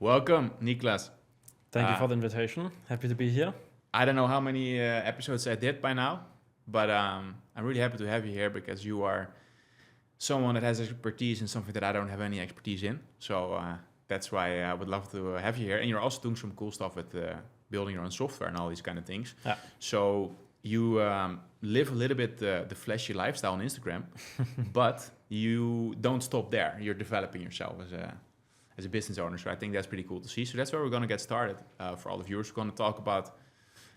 Welcome, Niklas. Thank you for the invitation. Happy to be here. I don't know how many episodes I did by now, but I'm really happy to have you here because you are someone that has expertise in something that I don't have any expertise in. So that's why I would love to have you here. And you're also doing some cool stuff with building your own software and all these kind of things. Yeah. So you live a little bit the flashy lifestyle on Instagram, but you don't stop there. You're developing yourself as a business owner. So I think that's pretty cool to see. So that's where we're going to get started. For all the viewers, we're going to talk about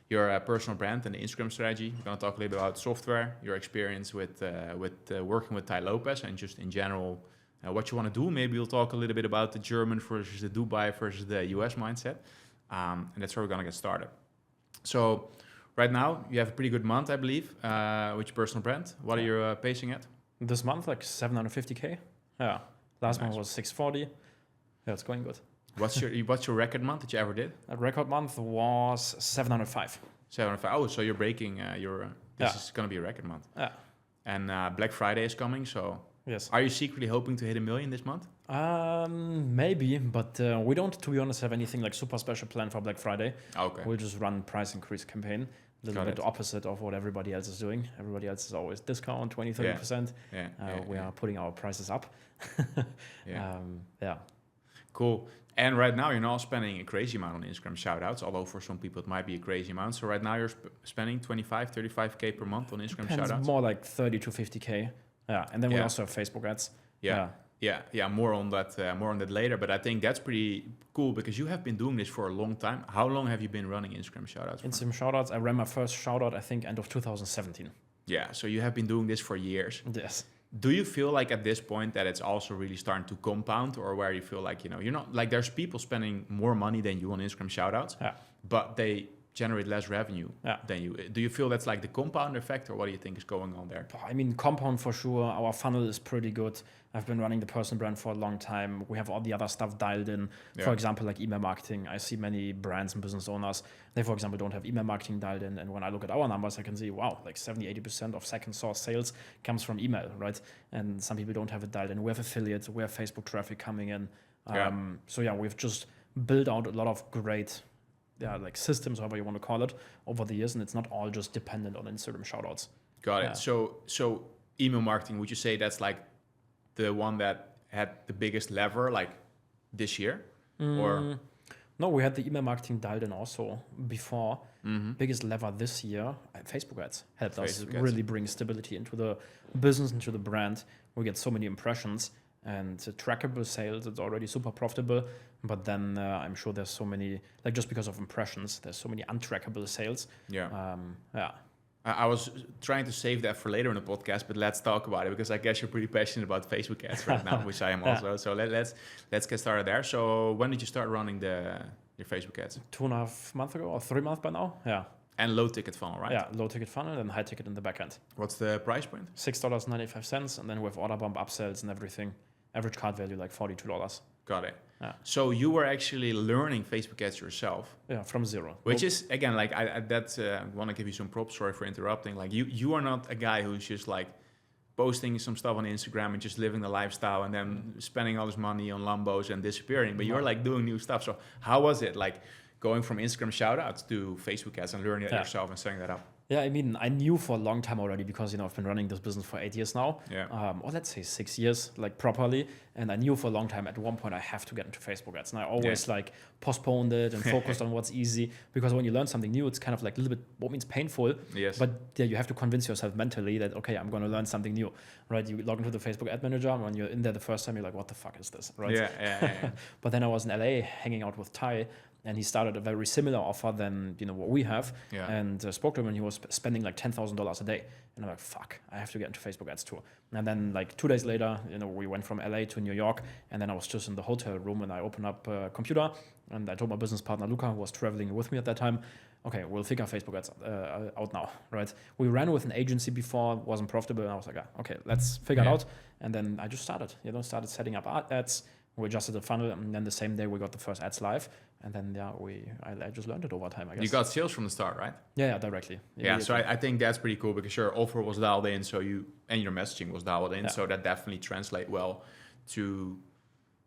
your personal brand and the Instagram strategy. We're going to talk a little bit about software, your experience with working with Tai Lopez, and just in general what you want to do. Maybe we'll talk a little bit about the German versus the Dubai versus the US mindset. And that's where we're going to get started. So right now, you have a pretty good month, I believe, with your personal brand. What are you pacing at? This month, like 750K. Yeah. Last month was 640. Yeah, it's going good. What's your record month that you ever did? A record month was 705. 705. Oh, so you're breaking this is going to be a record month. Yeah. And Black Friday is coming, so yes. Are you secretly hoping to hit 1 million this month? Maybe, but we don't, to be honest, have anything like super special planned for Black Friday. Okay. We'll just run price increase campaign. A little bit opposite of what everybody else is doing. Everybody else is always discount 20, 30%. We are putting our prices up. Yeah. Cool. And right now you're not spending a crazy amount on Instagram shoutouts, although for some people it might be a crazy amount. So right now you're spending 25, 35K per month on Instagram shoutouts? More like 30 to 50K. Yeah. And then we also have Facebook ads. Yeah. More on that later. But I think that's pretty cool because you have been doing this for a long time. How long have you been running Instagram shoutouts for? Instagram shoutouts, I ran my first shoutout, I think, end of 2017. Yeah. So you have been doing this for years. Yes. Do you feel like at this point that it's also really starting to compound, or where you feel like, you're not like there's people spending more money than you on Instagram shoutouts, but they generate less revenue than you? Do you feel that's like the compound effect, or what do you think is going on there? I mean, compound for sure. Our funnel is pretty good. I've been running the personal brand for a long time. We have all the other stuff dialed in. For example, like email marketing. I see many brands and business owners, they, for example, don't have email marketing dialed in. And when I look at our numbers, I can see, wow, like 70, 80% of second source sales comes from email, right? And some people don't have it dialed in. We have affiliates, we have Facebook traffic coming in. We've just built out a lot of great like systems, however you want to call it, over the years, and it's not all just dependent on Instagram shoutouts. Got it. So email marketing, would you say that's like the one that had the biggest lever, like this year? Or no, we had the email marketing dialed in also before. Biggest lever this year, Facebook ads helped us really bring stability into the business, into the brand. We get so many impressions and trackable sales. It's already super profitable. But then I'm sure there's so many, like just because of impressions, there's so many untrackable sales. I was trying to save that for later in the podcast, but let's talk about it because I guess you're pretty passionate about Facebook ads right now, which I am also. So let's get started there. So when did you start running your Facebook ads? 2.5 months ago or 3 months by now. Yeah. And low ticket funnel, right? Yeah, low ticket funnel and high ticket in the back end. What's the price point? $6.95, and then with order bump upsells and everything. Average card value like $42. Got it. Yeah. So you were actually learning Facebook ads yourself? Yeah, from zero. Which is, again, like I want to give you some props. Sorry for interrupting. Like you are not a guy who's just like posting some stuff on Instagram and just living the lifestyle and then spending all this money on Lambos and disappearing. But you're like doing new stuff. So how was it like going from Instagram shoutouts to Facebook ads and learning it yourself and setting that up? Yeah, I mean, I knew for a long time already because, I've been running this business for 8 years now. Or let's say 6 years, like properly. And I knew for a long time at one point I have to get into Facebook ads. And I always like postponed it and focused on what's easy. Because when you learn something new, it's kind of like a little bit, what means painful. Yes. But you have to convince yourself mentally that, okay, I'm going to learn something new, right? You log into the Facebook ad manager, and when you're in there the first time, you're like, what the fuck is this, right? Yeah. But then I was in LA hanging out with Tai, and he started a very similar offer than what we have, and spoke to him, and he was spending like $10,000 a day, and I'm like, fuck, I have to get into Facebook ads too. And then like 2 days later, we went from LA to New York, and then I was just in the hotel room, and I opened up a computer, and I told my business partner Luca, who was traveling with me at that time, okay, we'll figure Facebook ads out now, right? We ran with an agency before, wasn't profitable, and I was like, okay, let's figure it out. And then I just started setting up ads. We adjusted the funnel, and then the same day we got the first ads live, and then I just learned it over time, I guess. You got sales from the start, right? Yeah, directly. Yeah, so I think that's pretty cool because your offer was dialed in, and your messaging was dialed in, so that definitely translate well to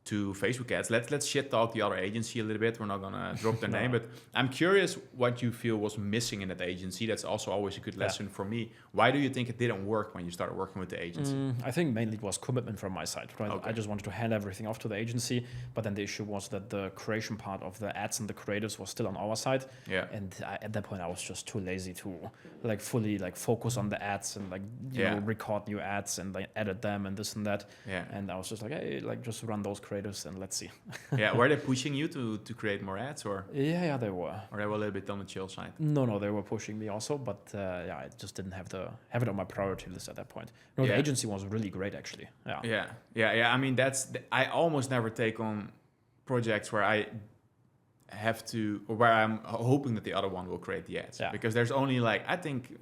to Facebook ads. Let's shit talk the other agency a little bit. We're not gonna drop their name, but I'm curious what you feel was missing in that agency. That's also always a good lesson for me. Why do you think it didn't work when you started working with the agency? I think mainly it was commitment from my side, right? Okay. I just wanted to hand everything off to the agency, but then the issue was that the creation part of the ads and the creatives was still on our side. Yeah. And at that point, I was just too lazy to like fully like focus on the ads and like you know, record new ads and like edit them and this and that. Yeah. And I was just like, hey, like just run those creatives and let's see. Yeah, were they pushing you to create more ads, or? Yeah, they were. Or they were a little bit on the chill side? No, they were pushing me also, but I just didn't have it on my priority list at that point. No, the agency was really great actually. Yeah. I mean, I almost never take on projects where I have to, or where I'm hoping that the other one will create the ads, because there's only like I think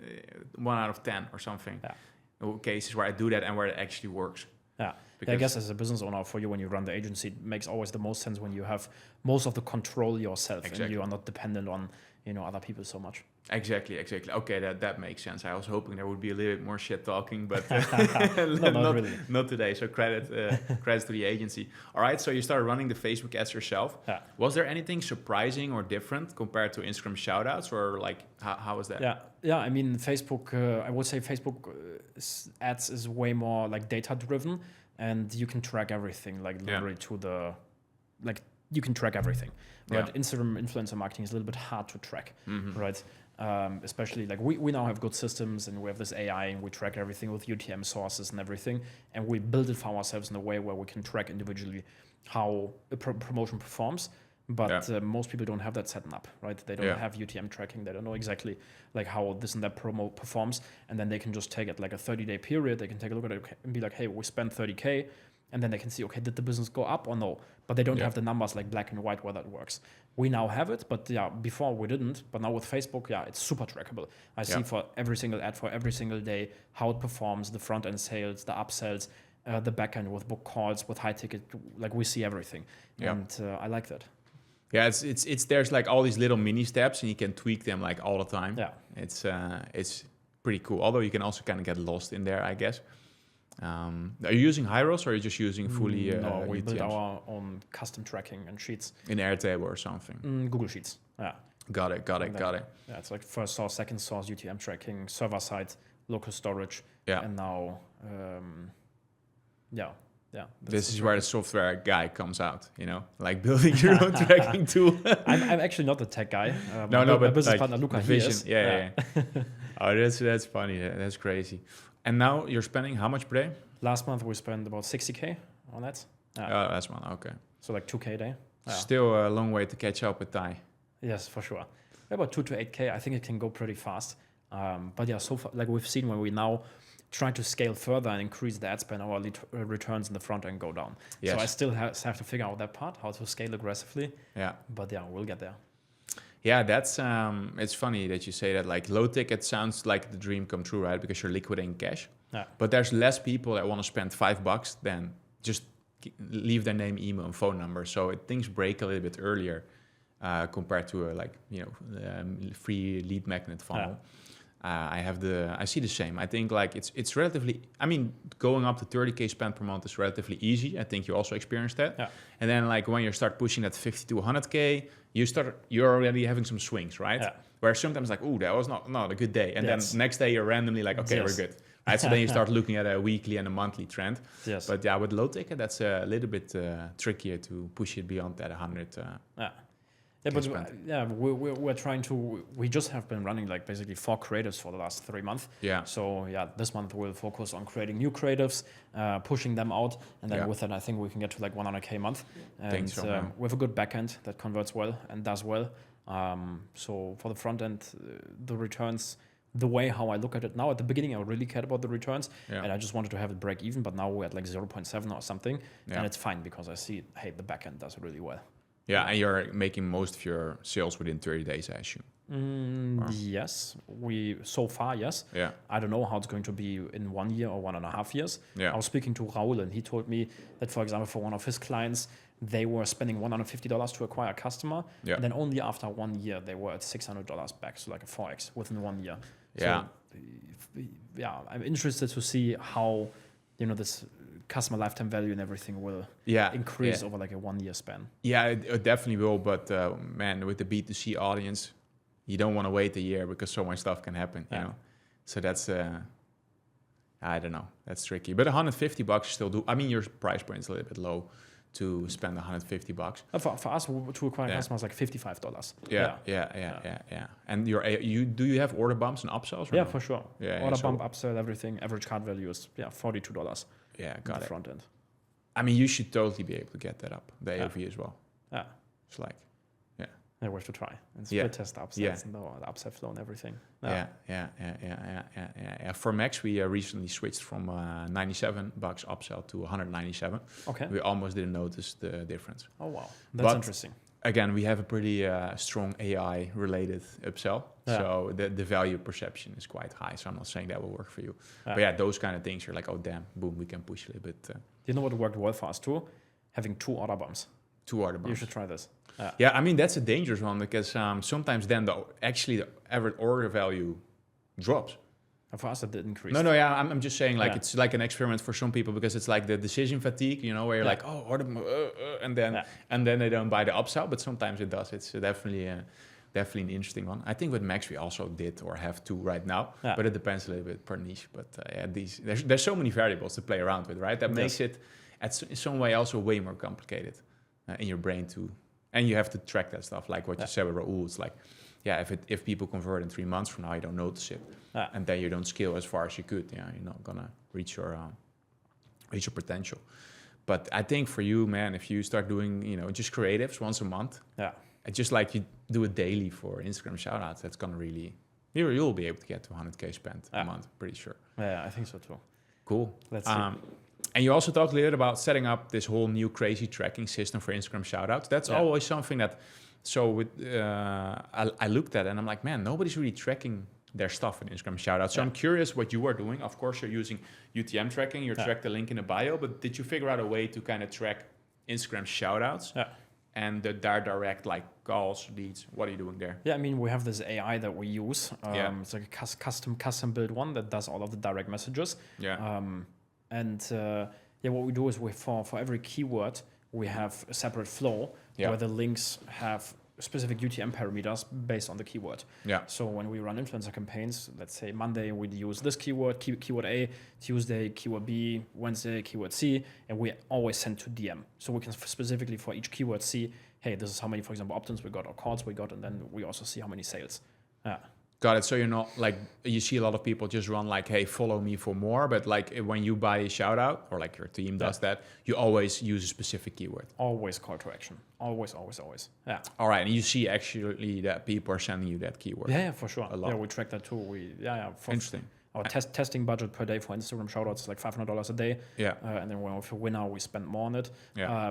1 out of 10 or something cases where I do that and where it actually works. Yeah. I guess as a business owner for you, when you run the agency, it makes always the most sense when you have most of the control yourself and you are not dependent on other people so much. Exactly. Okay, that makes sense. I was hoping there would be a little bit more shit talking, but no, not really. Not today. So credits to the agency. All right, so you started running the Facebook ads yourself. Yeah. Was there anything surprising or different compared to Instagram shoutouts, or like how was that? Yeah. I mean, Facebook. I would say Facebook ads is way more like data driven, and you can track everything like literally to the like. You can track everything, right? Yeah. Instagram influencer marketing is a little bit hard to track, right? Especially like we now have good systems and we have this AI and we track everything with UTM sources and everything, and we build it for ourselves in a way where we can track individually how a promotion performs. But most people don't have that set up, right? They don't have UTM tracking. They don't know exactly like how this and that promo performs, and then they can just take it like a 30-day period. They can take a look at it and be like, hey, we spent 30K. And then they can see, okay, did the business go up or no? But they don't have the numbers like black and white where that works. We now have it, but before we didn't. But now with Facebook, it's super trackable. I see for every single ad for every single day how it performs, the front end sales, the upsells, the back end with book calls, with high ticket. Like we see everything, and I like that. Yeah, it's there's like all these little mini steps, and you can tweak them like all the time. Yeah, it's pretty cool. Although you can also kind of get lost in there, I guess. Are you using Hyros or are you just using fully? No, we build our own custom tracking and sheets in Airtable or something. Google Sheets. Yeah. Got it. Yeah, it's like first source, second source, UTM tracking, server side, local storage, and now, This is where the software guy comes out, like building your own tracking tool. I'm actually not the tech guy. But my business partner Luca, he is. Yeah. Oh, that's funny. That's crazy. And now you're spending how much per day? Last month we spent about 60K on that. Last month, okay. So like 2K a day. Still a long way to catch up with Tai. Yes, for sure. About 2 to 8K. I think it can go pretty fast. But so far, like we've seen when we now try to scale further and increase the ad spend, our returns in the front end go down. Yes. So I still have to figure out that part, how to scale aggressively. Yeah. But we'll get there. Yeah, that's it's funny that you say that. Like low ticket sounds like the dream come true, right? Because you're liquidating cash. Yeah. But there's less people that want to spend $5 than just leave their name, email, and phone number. So things break a little bit earlier compared to free lead magnet funnel. I see the same. I think like it's relatively. I mean, going up to 30K spend per month is relatively easy. I think you also experienced that. Yeah. And then like when you start pushing that 50 to 100K, you're already having some swings, right? Yeah. Where sometimes like, that was not a good day, and then next day you're randomly like, okay, we're good. Right. So then you start looking at a weekly and a monthly trend. Yes. But with low ticket, that's a little bit trickier to push it beyond that 100. Yeah, but we're trying to. We just have been running like basically 4 creatives for the last 3 months. Yeah. So this month we'll focus on creating new creatives, pushing them out, and then with that I think we can get to like 100K a month. And we have a good backend that converts well and does well. So for the front end, the returns. The way how I look at it now, at the beginning I really cared about the returns, and I just wanted to have it break even. But now we're at like 0.7 or something, and it's fine because I see, hey, the backend does really well. Yeah, and you're making most of your sales within 30 days, I assume. Yes, so far, yes. Yeah. I don't know how it's going to be in 1 year or 1.5 years. Yeah. I was speaking to Raul, and he told me that, for example, for one of his clients, they were spending $150 to acquire a customer, and then only after 1 year they were at $600 back, so like a 4x within 1 year. So, I'm interested to see how this customer lifetime value and everything will increase over like a 1 year span. Yeah, it definitely will. But man, with the B2C audience, you don't want to wait a year because so much stuff can happen, you know? So that's, I don't know, that's tricky. But $150 still do. I mean, your price point is a little bit low to spend $150. For us to acquire customers, like $55. Yeah. And do you have order bumps and upsells? Yeah, for sure. Order bump, so upsell, everything. Average cart value is $42. Yeah, got it. Front end. I mean, you should totally be able to get that up, the AOV as well. Yeah. It's like, Yeah, we have to try and split test upsells and the upsell flow and everything. Yeah. For Max, we recently switched from $97 upsell to $197. Okay. We almost didn't notice the difference. Oh wow, that's interesting. Again, we have a pretty strong AI-related upsell, so the value perception is quite high. So I'm not saying that will work for you, but those kind of things, you're like, oh damn, boom, we can push a little bit. You know what worked well for us too? Having 2 order bumps. 2 order bumps. You should try this. Yeah, I mean that's a dangerous one because sometimes then the average order value drops. And for us, it did increase. No, I'm just saying like it's like an experiment for some people because it's like the decision fatigue, you know, where you're like, oh, order, and then they don't buy the upsell, but sometimes it does. It's definitely an interesting one. I think with Max we also did or have 2 right now, but it depends a little bit per niche. But there's so many variables to play around with, right? That makes it in some way also way more complicated in your brain too. And you have to track that stuff, like what you said with Raoul. It's like, if people convert in 3 months from now, you don't notice it, and then you don't scale as far as you could. Yeah, you're not gonna reach your potential. But I think for you, man, if you start doing, just creatives once a month, just like you do it daily for Instagram shoutouts, that's gonna really, you'll be able to get to 100K spent a month, pretty sure. Yeah, I think so too. Cool. Let's see. And you also talked a little bit about setting up this whole new crazy tracking system for Instagram shoutouts. That's always something that, I looked at it and I'm like, man, nobody's really tracking their stuff in Instagram shoutouts. So I'm curious what you are doing. Of course, you're using UTM tracking. You track the link in the bio, but did you figure out a way to kind of track Instagram shoutouts and the direct like calls, leads? What are you doing there? Yeah, I mean, we have this AI that we use. It's like a custom built one that does all of the direct messages. What we do is for every keyword, we have a separate flow where the links have specific UTM parameters based on the keyword. So when we run influencer campaigns, let's say Monday we'd use this keyword, keyword A, Tuesday keyword B, Wednesday keyword C, and we always send to DM. So we can specifically for each keyword see, hey, this is how many, for example, opt-ins we got or calls we got, and then we also see how many sales. Got it. So you're not like, you see a lot of people just run like, hey, follow me for more. But like when you buy a shout out or like your team does that, you always use a specific keyword. Always call to action. Always. Yeah. All right. And you see actually that people are sending you that keyword. Yeah, for sure. A lot. Yeah, we track that too. Interesting. Our testing budget per day for Instagram shoutouts is like $500 a day. Yeah. And then when we win now, we spend more on it. Yeah.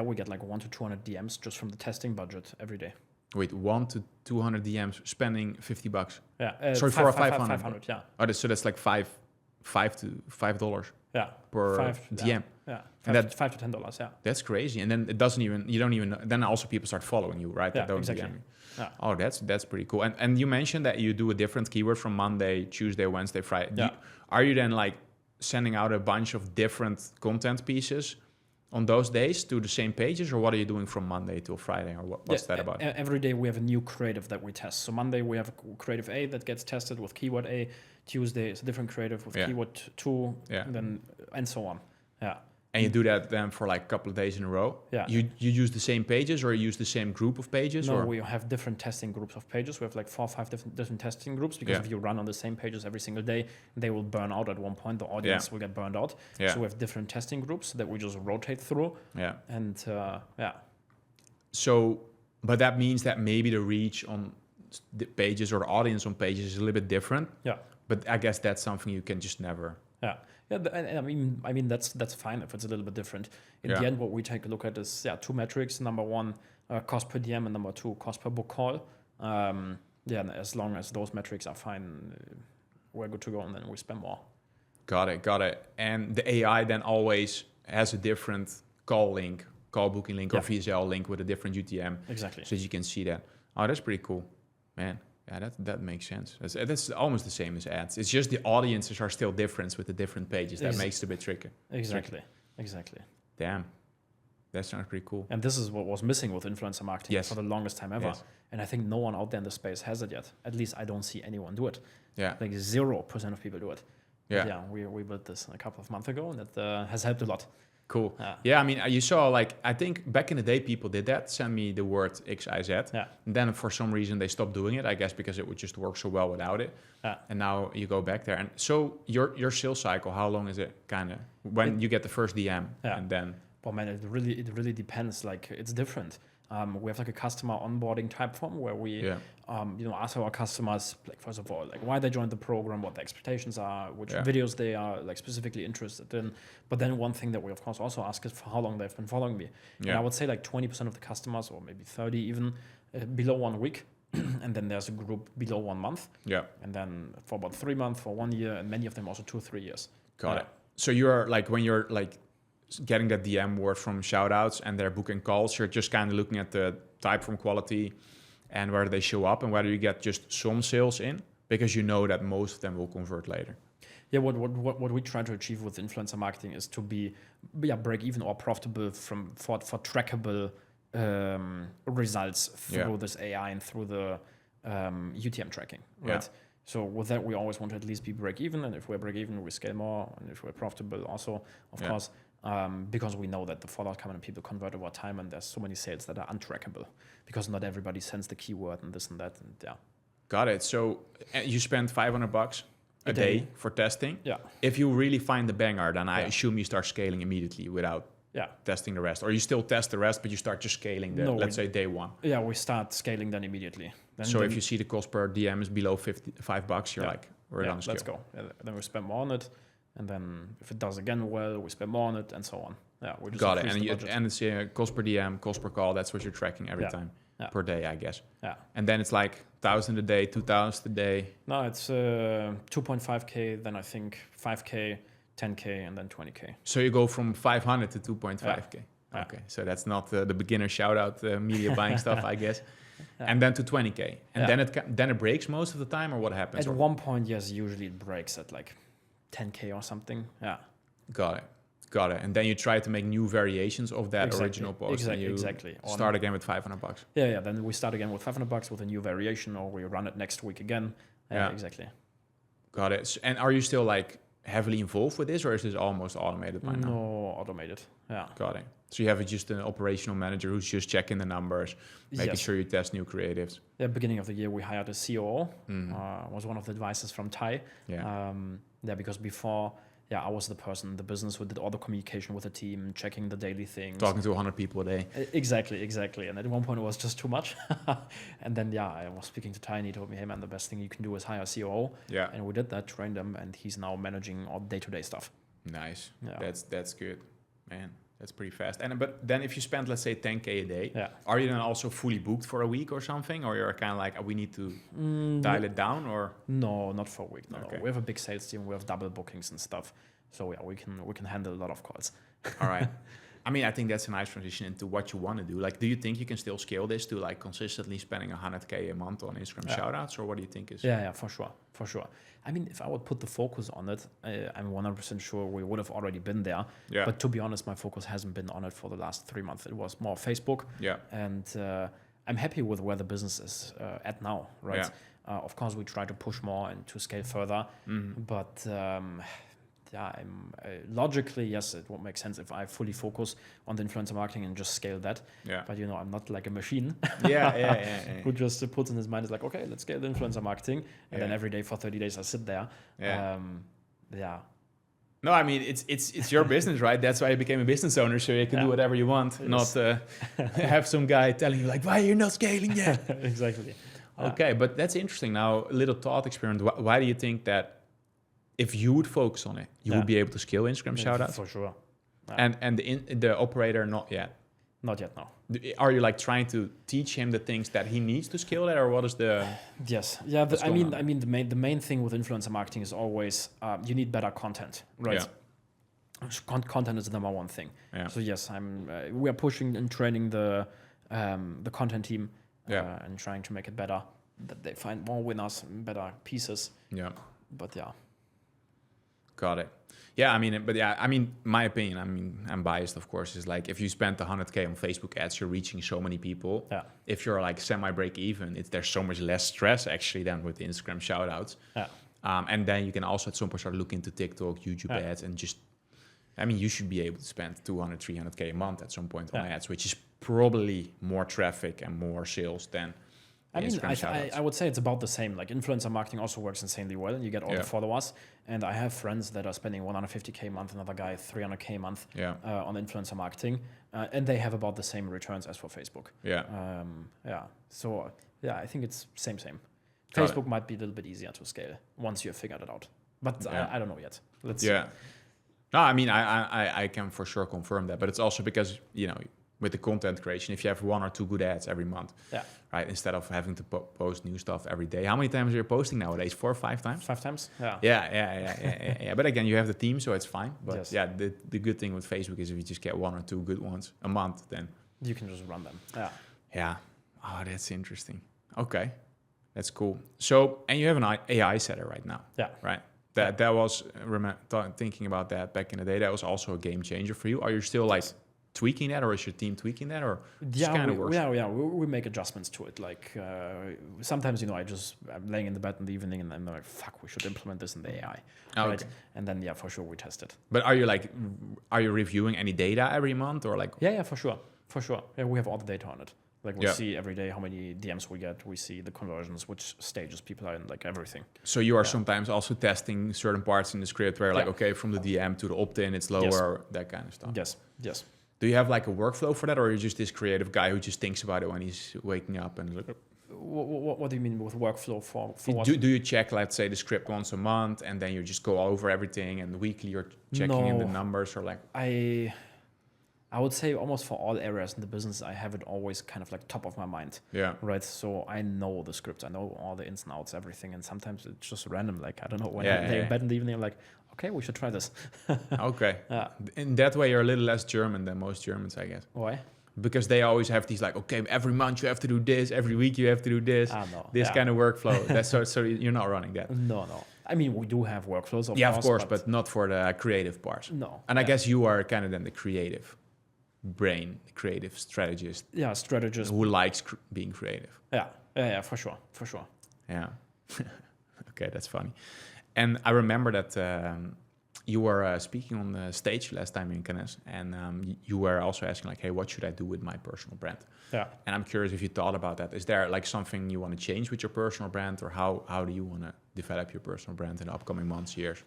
We get like 100 to 200 DMs just from the testing budget every day. Wait, 100 to 200 DMs spending $50. Yeah. Sorry, for 500. 500. Yeah. Oh, so that's like $5 per DM. Yeah. $5 to $10. Yeah. That's crazy. And then you don't even. Then also people start following you, right? Yeah, that don't exactly. DM you. Yeah. Oh, that's pretty cool. And you mentioned that you do a different keyword from Monday, Tuesday, Wednesday, Friday. Yeah. Are you then like sending out a bunch of different content pieces on those days to the same pages, or what are you doing from Monday till Friday, or what's that about? Every day we have a new creative that we test. So Monday we have a creative A that gets tested with keyword A. Tuesday is a different creative with keyword 2, and so on. Yeah. And you do that then for like a couple of days in a row? Yeah. You use the same pages or you use the same group of pages? No, we have different testing groups of pages. We have like 4 or 5 different testing groups because if you run on the same pages every single day, they will burn out at one point. The audience will get burned out. So we have different testing groups that we just rotate through. Yeah. And So, but that means that maybe the reach on the pages or the audience on pages is a little bit different. Yeah. But I guess that's something you can just never... Yeah. Yeah, I mean that's fine if it's a little bit different. In the end, what we take a look at is 2 metrics. Number 1, cost per DM, and number 2, cost per book call. And as long as those metrics are fine, we're good to go, and then we spend more. Got it. And the AI then always has a different call booking link, or VSL link with a different UTM. Exactly. So you can see that. Oh, that's pretty cool, man. Yeah, that makes sense. That's almost the same as ads. It's just the audiences are still different with the different pages. That makes it a bit tricky. Exactly. Damn. That sounds pretty cool. And this is what was missing with influencer marketing for the longest time ever. Yes. And I think no one out there in the space has it yet. At least I don't see anyone do it. Yeah. Like 0% of people do it. Yeah. But yeah, we built this a couple of months ago, and that has helped a lot. Cool. Yeah, I mean, you saw, like, I think back in the day, people did that, send me the word XIZ. Yeah. And then for some reason, they stopped doing it, I guess, because it would just work so well without it. Yeah. And now you go back there. And so your sales cycle, how long is it, kind of, when you get the first DM and then... Well, man, it really depends. Like, it's different. We have like a customer onboarding type form where we, ask our customers, like, first of all, like why they joined the program, what the expectations are, which videos they are like specifically interested in. But then one thing that we of course also ask is for how long they've been following me. Yeah. And I would say like 20% of the customers, or maybe 30 even, below 1 week. And then there's a group below 1 month. Yeah. And then for about 3 months, for 1 year, and many of them also 2 or 3 years. Got it. So you're like, when you're like getting that DM word from Shoutouts and they're booking calls, you're just kind of looking at the type from quality and where they show up and whether you get just some sales in, because you know that most of them will convert later. Yeah, what we try to achieve with influencer marketing is to be break even or profitable for trackable results through this AI and through the UTM tracking, right? Yeah. So with that, we always want to at least be break even, and if we're break even, we scale more, and if we're profitable, also, of course. Because we know that the followers come and people convert over time, and there's so many sales that are untrackable because not everybody sends the keyword and this and that. And Got it. So you spend $500 a day for testing. Yeah. If you really find the banger, then I assume you start scaling immediately without testing the rest, or you still test the rest, but you start just scaling let's say day one. Yeah, we start scaling then immediately. So if you see the cost per DM is below $5, you're like, we're gonna scale. Let's go. Then we spend more on it. And then if it does again well, we spend more on it, and so on. Yeah, we just got it. And it's cost per DM, cost per call. That's what you're tracking every time per day, I guess. Yeah. And then it's like 1,000 a day, 2,000 a day. No, it's 2.5K. Then I think 5K, 10K, and then 20K. So you go from 500 to 2.5K. Yeah. Okay, so that's not the beginner shout out media buying stuff, I guess. And then to 20K, and then it breaks most of the time, or what happens? At one point, yes, usually it breaks at like 10K or something. Yeah. Got it. And then you try to make new variations of that original post. Exactly. Start again with $500. Yeah. Then we start again with $500 with a new variation, or we run it next week again. Exactly. Got it. And are you still like heavily involved with this, or is this almost automated by now? No, automated. Yeah. Got it. So you have just an operational manager who's just checking the numbers, making sure you test new creatives. Yeah, beginning of the year, we hired a COO. Was one of the advisors from Tai. Yeah. Because before, I was the person in the business who did all the communication with the team, checking the daily things. Talking to 100 people a day. Exactly. And at one point, it was just too much. And then, I was speaking to Tai, and he told me, hey, man, the best thing you can do is hire a COO. Yeah. And we did that, trained him, and he's now managing all day-to-day stuff. Nice. Yeah. That's good, man. That's pretty fast. But then if you spend, let's say, 10K a day, are you then also fully booked for a week or something? Or you're kind of like, we need to dial it down? Or no, not for a week. No. We have a big sales team. We have double bookings and stuff. So we can handle a lot of calls. All right. I mean, I think that's a nice transition into what you want to do. Like, do you think you can still scale this to like consistently spending 100K a month on Instagram shoutouts, or what do you think is? Yeah, for sure. I mean, if I would put the focus on it, I'm 100% sure we would have already been there. Yeah. But to be honest, my focus hasn't been on it for the last 3 months. It was more Facebook. Yeah. And I'm happy with where the business is at now, right? Yeah. Of course, we try to push more and to scale further, but. Logically, yes, it won't make sense if I fully focus on the influencer marketing and just scale that. Yeah. But I'm not like a machine. Who just puts in his mind is like, okay, let's scale the influencer marketing, and then every day for 30 days I sit there. No, I mean it's your business, right? That's why you became a business owner, so you can do whatever you want, not have some guy telling you like, why are you not scaling yet? Exactly. Okay, but that's interesting. Now, a little thought experiment. Why do you think that? If you would focus on it, you would be able to scale Instagram shoutouts? For sure. And the operator, not yet? Not yet, no. Are you like trying to teach him the things that he needs to scale that, or what is the... Yes. Yeah, I mean, the main thing with influencer marketing is always you need better content, right? Yeah. Content is the number one thing. Yeah. So yes, we are pushing and training the content team and trying to make it better. that they find more winners, better pieces. Yeah. But yeah. Got it. Yeah, I mean, my opinion, I'm biased, of course, is like if you spend 100K on Facebook ads, you're reaching so many people. Yeah. If you're like semi-break even, there's so much less stress actually than with the Instagram shoutouts. Yeah. And then you can also at some point start looking into TikTok, YouTube ads, and just, you should be able to spend 200, 300K a month at some point on ads, which is probably more traffic and more sales than I would say it's about the same. Like influencer marketing also works insanely well, and you get all the followers. And I have friends that are spending 150K a month, another guy 300K a month on influencer marketing, and they have about the same returns as for Facebook. So I think it's same. Facebook might be a little bit easier to scale once you have figured it out, but I don't know yet. Let's see. No, I can for sure confirm that, but it's also because with the content creation, if you have 1 or 2 good ads every month, right, instead of having to post new stuff every day. How many times are you posting nowadays? 4 or 5 times? 5 times. Yeah. But again, you have the team, so it's fine. But the good thing with Facebook is if you just get 1 or 2 good ones a month, then you can just run them. Yeah. Oh, that's interesting. Okay, that's cool. So, and you have an AI setter right now. Yeah. Right. That was thinking about that back in the day. That was also a game changer for you. Are you still like tweaking that, or is your team tweaking that, or we make adjustments to it. Like sometimes I'm laying in the bed in the evening and I'm like, fuck, we should implement this in the AI, right? Okay. And then for sure we test it. But are you reviewing any data every month, or like? Yeah, for sure. Yeah, we have all the data on it. Like we see every day how many DMs we get. We see the conversions, which stages people are in, like everything. So you are sometimes also testing certain parts in the script where okay, from the DM to the opt-in, it's lower, that kind of stuff. Yes. Do you have like a workflow for that, or are you just this creative guy who just thinks about it when he's waking up and like? What do you mean with workflow for what? Do you check, let's say, the script once a month, and then you just go over everything, and weekly you're checking in the numbers, or like? I would say almost for all areas in the business, I have it always kind of like top of my mind. Yeah. Right. So I know the scripts, I know all the ins and outs, everything, and sometimes it's just random. Like I don't know, when I lay in bed in the evening, I'm like, okay, we should try this. Okay. In that way, you're a little less German than most Germans, I guess. Why? Because they always have these like, okay, every month you have to do this, every week you have to do this, this kind of workflow. That's so you're not running that. No. I mean, we do have workflows, of course, but not for the creative parts. No. And I guess you are kind of then the creative brain, creative strategist. Yeah, strategist who likes being creative. Yeah, for sure. Yeah. Okay, that's funny. And I remember that you were speaking on the stage last time in Cannes, and you were also asking like, hey, what should I do with my personal brand? Yeah. And I'm curious if you thought about that. Is there like something you want to change with your personal brand, or how do you want to develop your personal brand in the upcoming months, years?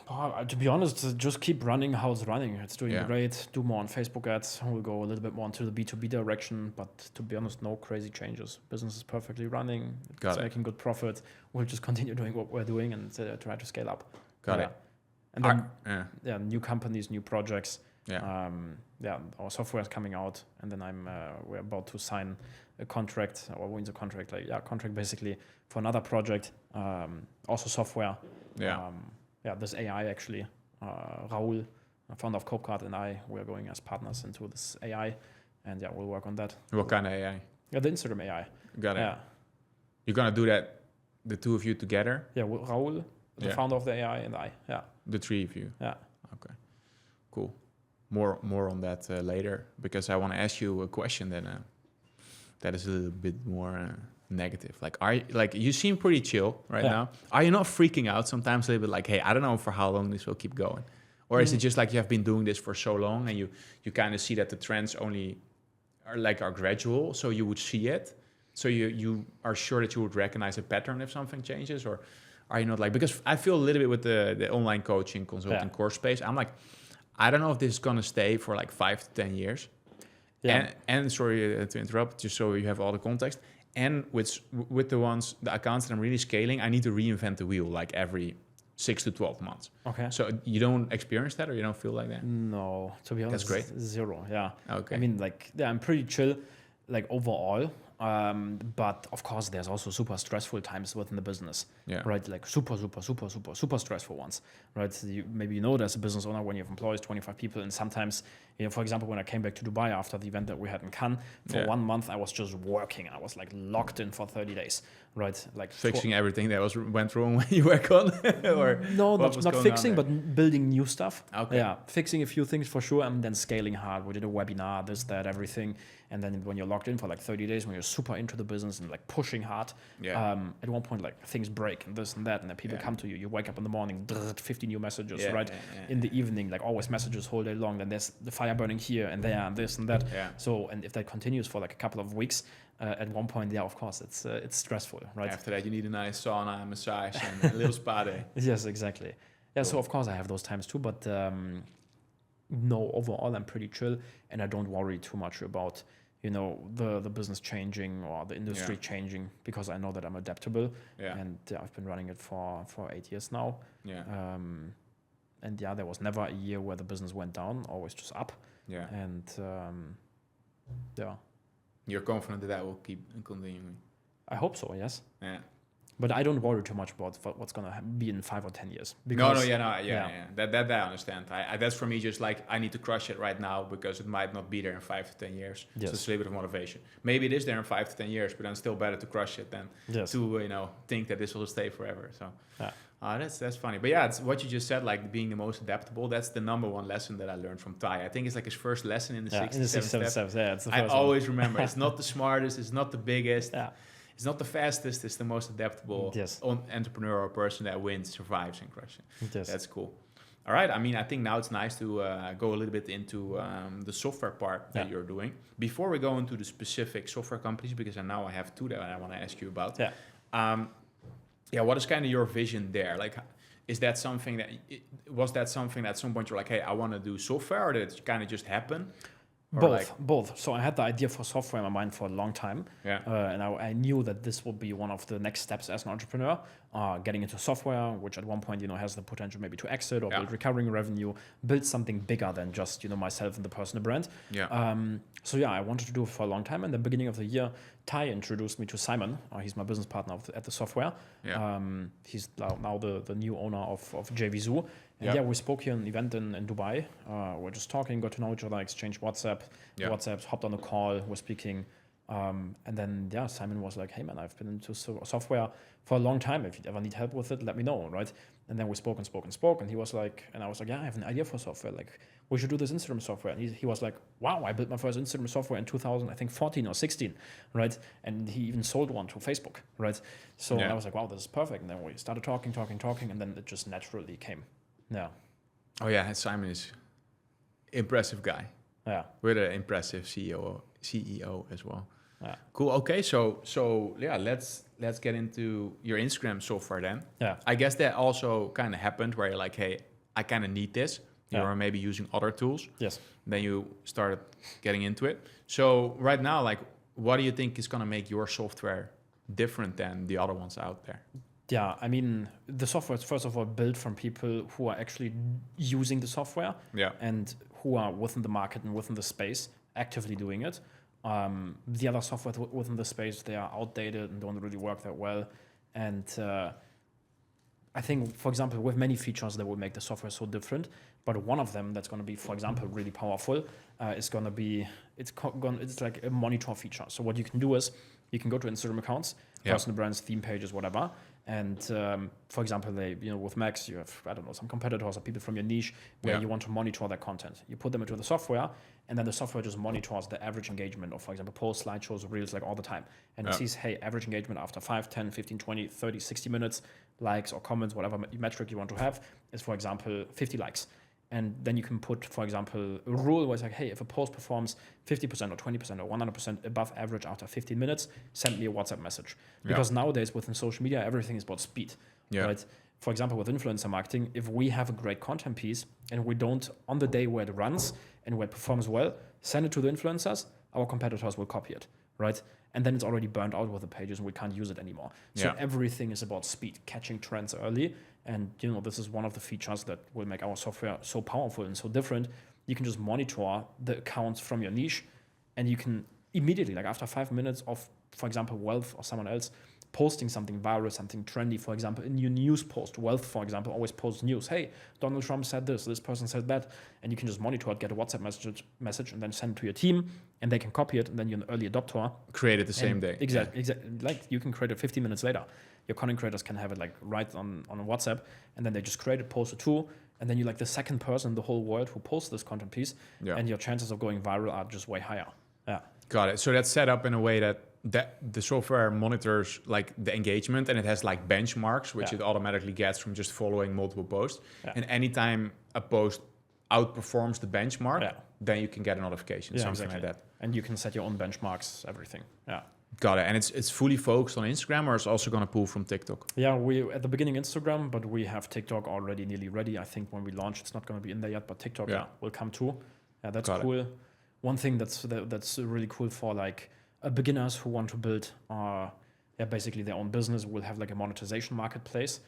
To be honest, just keep running how it's running. It's doing great. Do more on Facebook ads. We'll go a little bit more into the B2B direction. But to be honest, no crazy changes. Business is perfectly running. It's making good profit. We'll just continue doing what we're doing and try to scale up. Got it. And then new companies, new projects. Yeah. Our software is coming out, and then we're about to sign a contract, or win the contract. Contract basically for another project. Also software. Yeah. This AI actually, Raul, founder of Copecard, and we're going as partners into this AI, and we'll work on that. What kind of AI? Yeah, the Instagram AI. Got it. Yeah. You're gonna do that, the two of you together? Yeah, Raul, the founder of the AI, and I. Yeah. The three of you. Yeah. Okay. Cool. More on that later, because I want to ask you a question that is a little bit more. Negative. Like, you seem pretty chill right now. Are you not freaking out sometimes a little bit like, hey, I don't know for how long this will keep going? Or is it just like you have been doing this for so long and you kind of see that the trends only are gradual, so you would see it? So you are sure that you would recognize a pattern if something changes? Or are you not like, because I feel a little bit with the online coaching consulting course space, I'm like, I don't know if this is going to stay for like 5 to 10 years. Yeah. And sorry to interrupt, just so you have all the context. And with the accounts that I'm really scaling, I need to reinvent the wheel like every 6 to 12 months. Okay. So you don't experience that, or you don't feel like that? No, to be honest, that's great. Zero. Yeah. Okay. I mean, I'm pretty chill, like overall. But of course, there's also super stressful times within the business, right? Like super stressful ones, right? Maybe you know, as a business owner, when you have employees, 25 people, and sometimes, for example, when I came back to Dubai after the event that we had in Cannes, for 1 month, I was just working. I was like locked in for 30 days, right? Like fixing everything that went wrong when you were gone, or no, not fixing, but building new stuff. Okay. Yeah, fixing a few things for sure, and then scaling hard. We did a webinar, this, that, everything. And then when you're locked in for like 30 days, when you're super into the business and like pushing hard, at one point, like things break and this and that, and then people come to you. You wake up in the morning, 50 new messages, right? In the evening, like always messages whole day long. Then there's the fire burning here and there and this and that. So, and if that continues for like a couple of weeks, at one point, of course, it's stressful, right? After that, you need a nice sauna, massage, and a little spa day. Yes, exactly. Yeah, cool. So of course I have those times too, but no, overall I'm pretty chill, and I don't worry too much about the business changing or the industry changing, because I know that I'm adaptable, and I've been running it for 8 years now. And there was never a year where the business went down, always just up. And you're confident that will keep continuing? I hope so, yes. Yeah. But I don't worry too much about what's going to be in 5 or 10 years. Because That I understand. That's for me just like, I need to crush it right now, because it might not be there in 5 to 10 years. Yes. So it's a little bit of motivation. Maybe it is there in 5 to 10 years, but then still better to crush it than to think that this will stay forever. So that's funny. But it's what you just said, like being the most adaptable. That's the number one lesson that I learned from Tai. I think it's like his first lesson in the 6 to 7 steps. Yeah, it's the I first always remember, it's not the smartest, it's not the biggest. It's not the fastest, it's the most adaptable entrepreneur or person that wins, survives, and crushes. Yes. That's cool. All right. I mean, I think now it's nice to go a little bit into the software part that you're doing. Before we go into the specific software companies, because now I have 2 that I want to ask you about. What is kind of your vision there? Like, is that something that, was that something that at some point you're like, hey, I want to do software, or did it kind of just happen? Both. So I had the idea for software in my mind for a long time. And I knew that this would be one of the next steps as an entrepreneur, getting into software, which at one point, has the potential maybe to exit or build recurring revenue, build something bigger than just, myself and the personal brand. I wanted to do it for a long time. And the beginning of the year, Tai introduced me to Simon. He's my business partner at the software. He's now the new owner of JV Zoo. And we spoke here at an event in Dubai. We're just talking, got to know each other, exchanged WhatsApps, hopped on a call, we're speaking. And then, Simon was like, hey man, I've been into software for a long time. If you ever need help with it, let me know, right? And then we spoke. And he was like, and I was like, I have an idea for software. Like, we should do this Instagram software. And he was like, wow, I built my first Instagram software in 2014 or 16, right? And he even sold one to Facebook, right? So I was like, wow, this is perfect. And then we started talking, and then it just naturally came. Yeah. Oh yeah, Simon is impressive guy. Yeah. With an impressive CEO as well. Yeah. Cool. Okay. So let's get into your Instagram software then. Yeah. I guess that also kind of happened where you're like, hey, I kind of need this. You are maybe using other tools. Yes. Then you started getting into it. So right now, like, what do you think is going to make your software different than the other ones out there? Yeah, I mean, the software is first of all built from people who are actually using the software and who are within the market and within the space actively doing it. The other software within the space, they are outdated and don't really work that well. And I think, for example, with many features that will make the software so different, but one of them that's going to be, for example, really powerful is going to be, it's like a monitor feature. So what you can do is you can go to Instagram accounts, personal brands, theme pages, whatever. And for example, with Max, you have, some competitors or people from your niche where you want to monitor their content. You put them into the software, and then the software just monitors the average engagement of, for example, posts, slideshows, reels, like all the time. And it sees, hey, average engagement after 5, 10, 15, 20, 30, 60 minutes, likes or comments, whatever metric you want to have, is, for example, 50 likes. And then you can put, for example, a rule where it's like, hey, if a post performs 50% or 20% or 100% above average after 15 minutes, send me a WhatsApp message. Because nowadays within social media, everything is about speed, right? For example, with influencer marketing, if we have a great content piece and we don't, on the day where it runs and where it performs well, send it to the influencers, our competitors will copy it, right? And then it's already burned out with the pages and we can't use it anymore. So everything is about speed, catching trends early. And, this is one of the features that will make our software so powerful and so different. You can just monitor the accounts from your niche, and you can immediately, like after 5 minutes of, for example, Wealth or someone else posting something viral, something trendy, for example, in your news post, Wealth, for example, always posts news. Hey, Donald Trump said this person said that, and you can just monitor it, get a WhatsApp message, and then send it to your team, and they can copy it, and then you're an early adopter. Create it the same day. Exactly. Like you can create it 15 minutes later. Your content creators can have it like right on WhatsApp, and then they just create it, post it too, and then you're like the second person in the whole world who posts this content piece, and your chances of going viral are just way higher. Yeah. Got it. So that's set up in a way that the software monitors like the engagement, and it has like benchmarks, which it automatically gets from just following multiple posts. Yeah. And anytime a post outperforms the benchmark, then you can get a notification, something like that. And you can set your own benchmarks, everything. Yeah. Got it. And it's fully focused on Instagram, or it's also going to pull from TikTok? Yeah, we at the beginning Instagram, but we have TikTok already nearly ready. I think when we launch, it's not going to be in there yet, but TikTok will come too. Yeah, that's cool. One thing that's really cool for like beginners who want to build basically their own business will have like a monetization marketplace,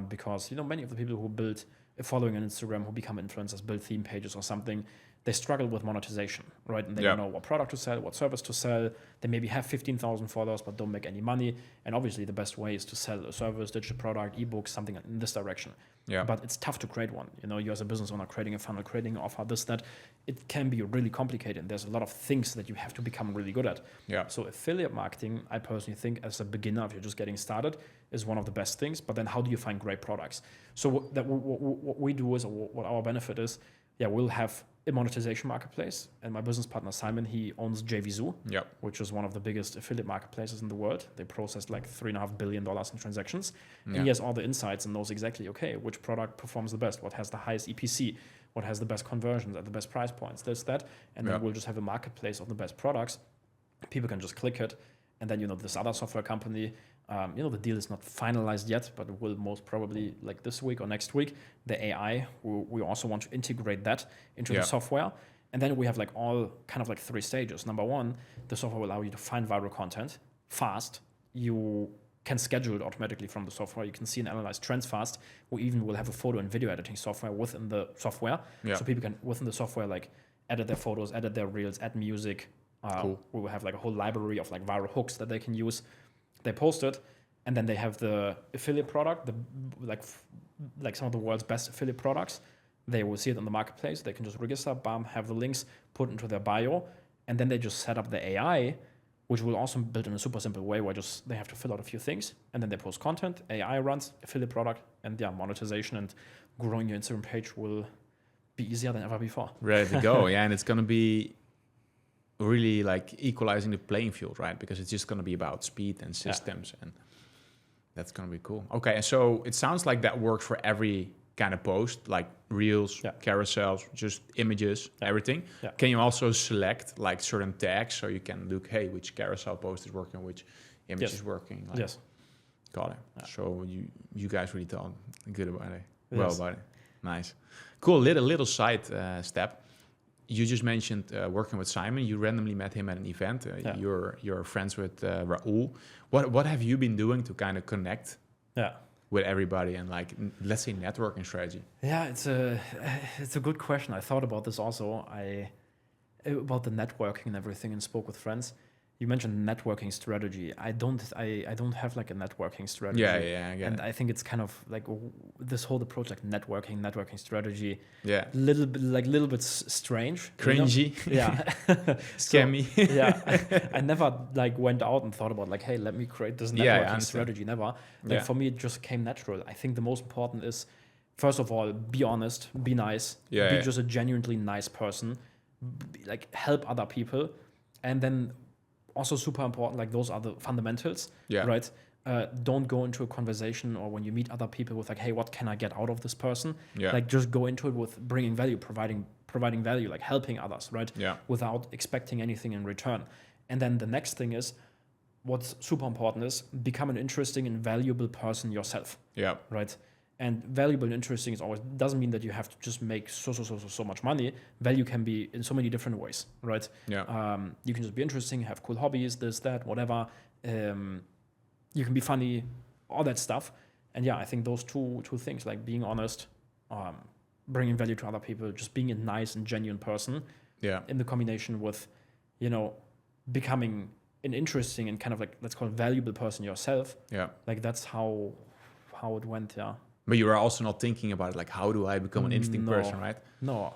because many of the people who build a following on Instagram, who become influencers, build theme pages or something, they struggle with monetization, right? And they don't know what product to sell, what service to sell. They maybe have 15,000 followers but don't make any money. And obviously the best way is to sell a service, digital product, ebook, something in this direction. Yeah. But it's tough to create one. You as a business owner, creating a funnel, creating an offer, this, that, it can be really complicated. And there's a lot of things that you have to become really good at. Yeah. So affiliate marketing, I personally think as a beginner, if you're just getting started, is one of the best things. But then how do you find great products? So what we do is, or what our benefit is, we'll have a monetization marketplace, and my business partner Simon, he owns JVZoo, which is one of the biggest affiliate marketplaces in the world. They processed like $3.5 billion in transactions, and he has all the insights and knows exactly, okay, which product performs the best, what has the highest EPC, what has the best conversions at the best price points, this, that, and then we'll just have a marketplace of the best products. People can just click it, and then this other software company, the deal is not finalized yet, but it will most probably like this week or next week. The AI, we also want to integrate that into the software. And then we have like all kind of like 3 stages. Number 1, the software will allow you to find viral content fast. You can schedule it automatically from the software. You can see and analyze trends fast. We even will have a photo and video editing software within the software. So people can, within the software, like edit their photos, edit their reels, add music. Cool. We will have like a whole library of like viral hooks that they can use. They post it, and then they have the affiliate product, like some of the world's best affiliate products. They will see it on the marketplace. They can just register, have the links put into their bio, and then they just set up the AI, which will also build in a super simple way where they have to fill out a few things, and then they post content, AI runs, affiliate product, and monetization and growing your Instagram page will be easier than ever before. Ready to go, and it's going to be really like equalizing the playing field, right? Because it's just going to be about speed and systems, and that's going to be cool. Okay, so it sounds like that works for every kind of post, like reels, carousels, just images, everything. Yeah. Can you also select like certain tags so you can look, hey, which carousel post is working, which image is working? Like, got it. Yeah. So you guys really thought good about it. Well about it. Nice. Cool. Little side step. You just mentioned working with Simon. You randomly met him at an event. You're friends with Raul. What have you been doing to kind of connect with everybody and like, let's say, networking strategy? Yeah, it's a good question. I thought about this also. About the networking and everything, and spoke with friends. You mentioned networking strategy. I don't have like a networking strategy. Yeah, I get and it. I think it's kind of like this whole approach, like networking strategy. Yeah. Little bit strange. Cringy. Yeah. Scammy. I never like went out and thought about like, hey, let me create this networking strategy. Never. Like for me, it just came natural. I think the most important is, first of all, be honest, be nice, be just a genuinely nice person, like help other people, and then. Also super important, like those are the fundamentals, right? Don't go into a conversation or when you meet other people with like, hey, what can I get out of this person? Like just go into it with bringing value, providing value, like helping others, right? Without expecting anything in return. And then the next thing is, what's super important is become an interesting and valuable person yourself, right? And valuable and interesting is always doesn't mean that you have to just make so much money. Value can be in so many different ways, right? You can just be interesting, have cool hobbies, this, that, whatever. You can be funny, all that stuff. And I think those two things, like being honest, bringing value to other people, just being a nice and genuine person. In the combination with, becoming an interesting and kind of like, let's call it valuable person yourself. Yeah. Like that's how it went. Yeah. But you are also not thinking about it, like, how do I become an interesting person, right? No.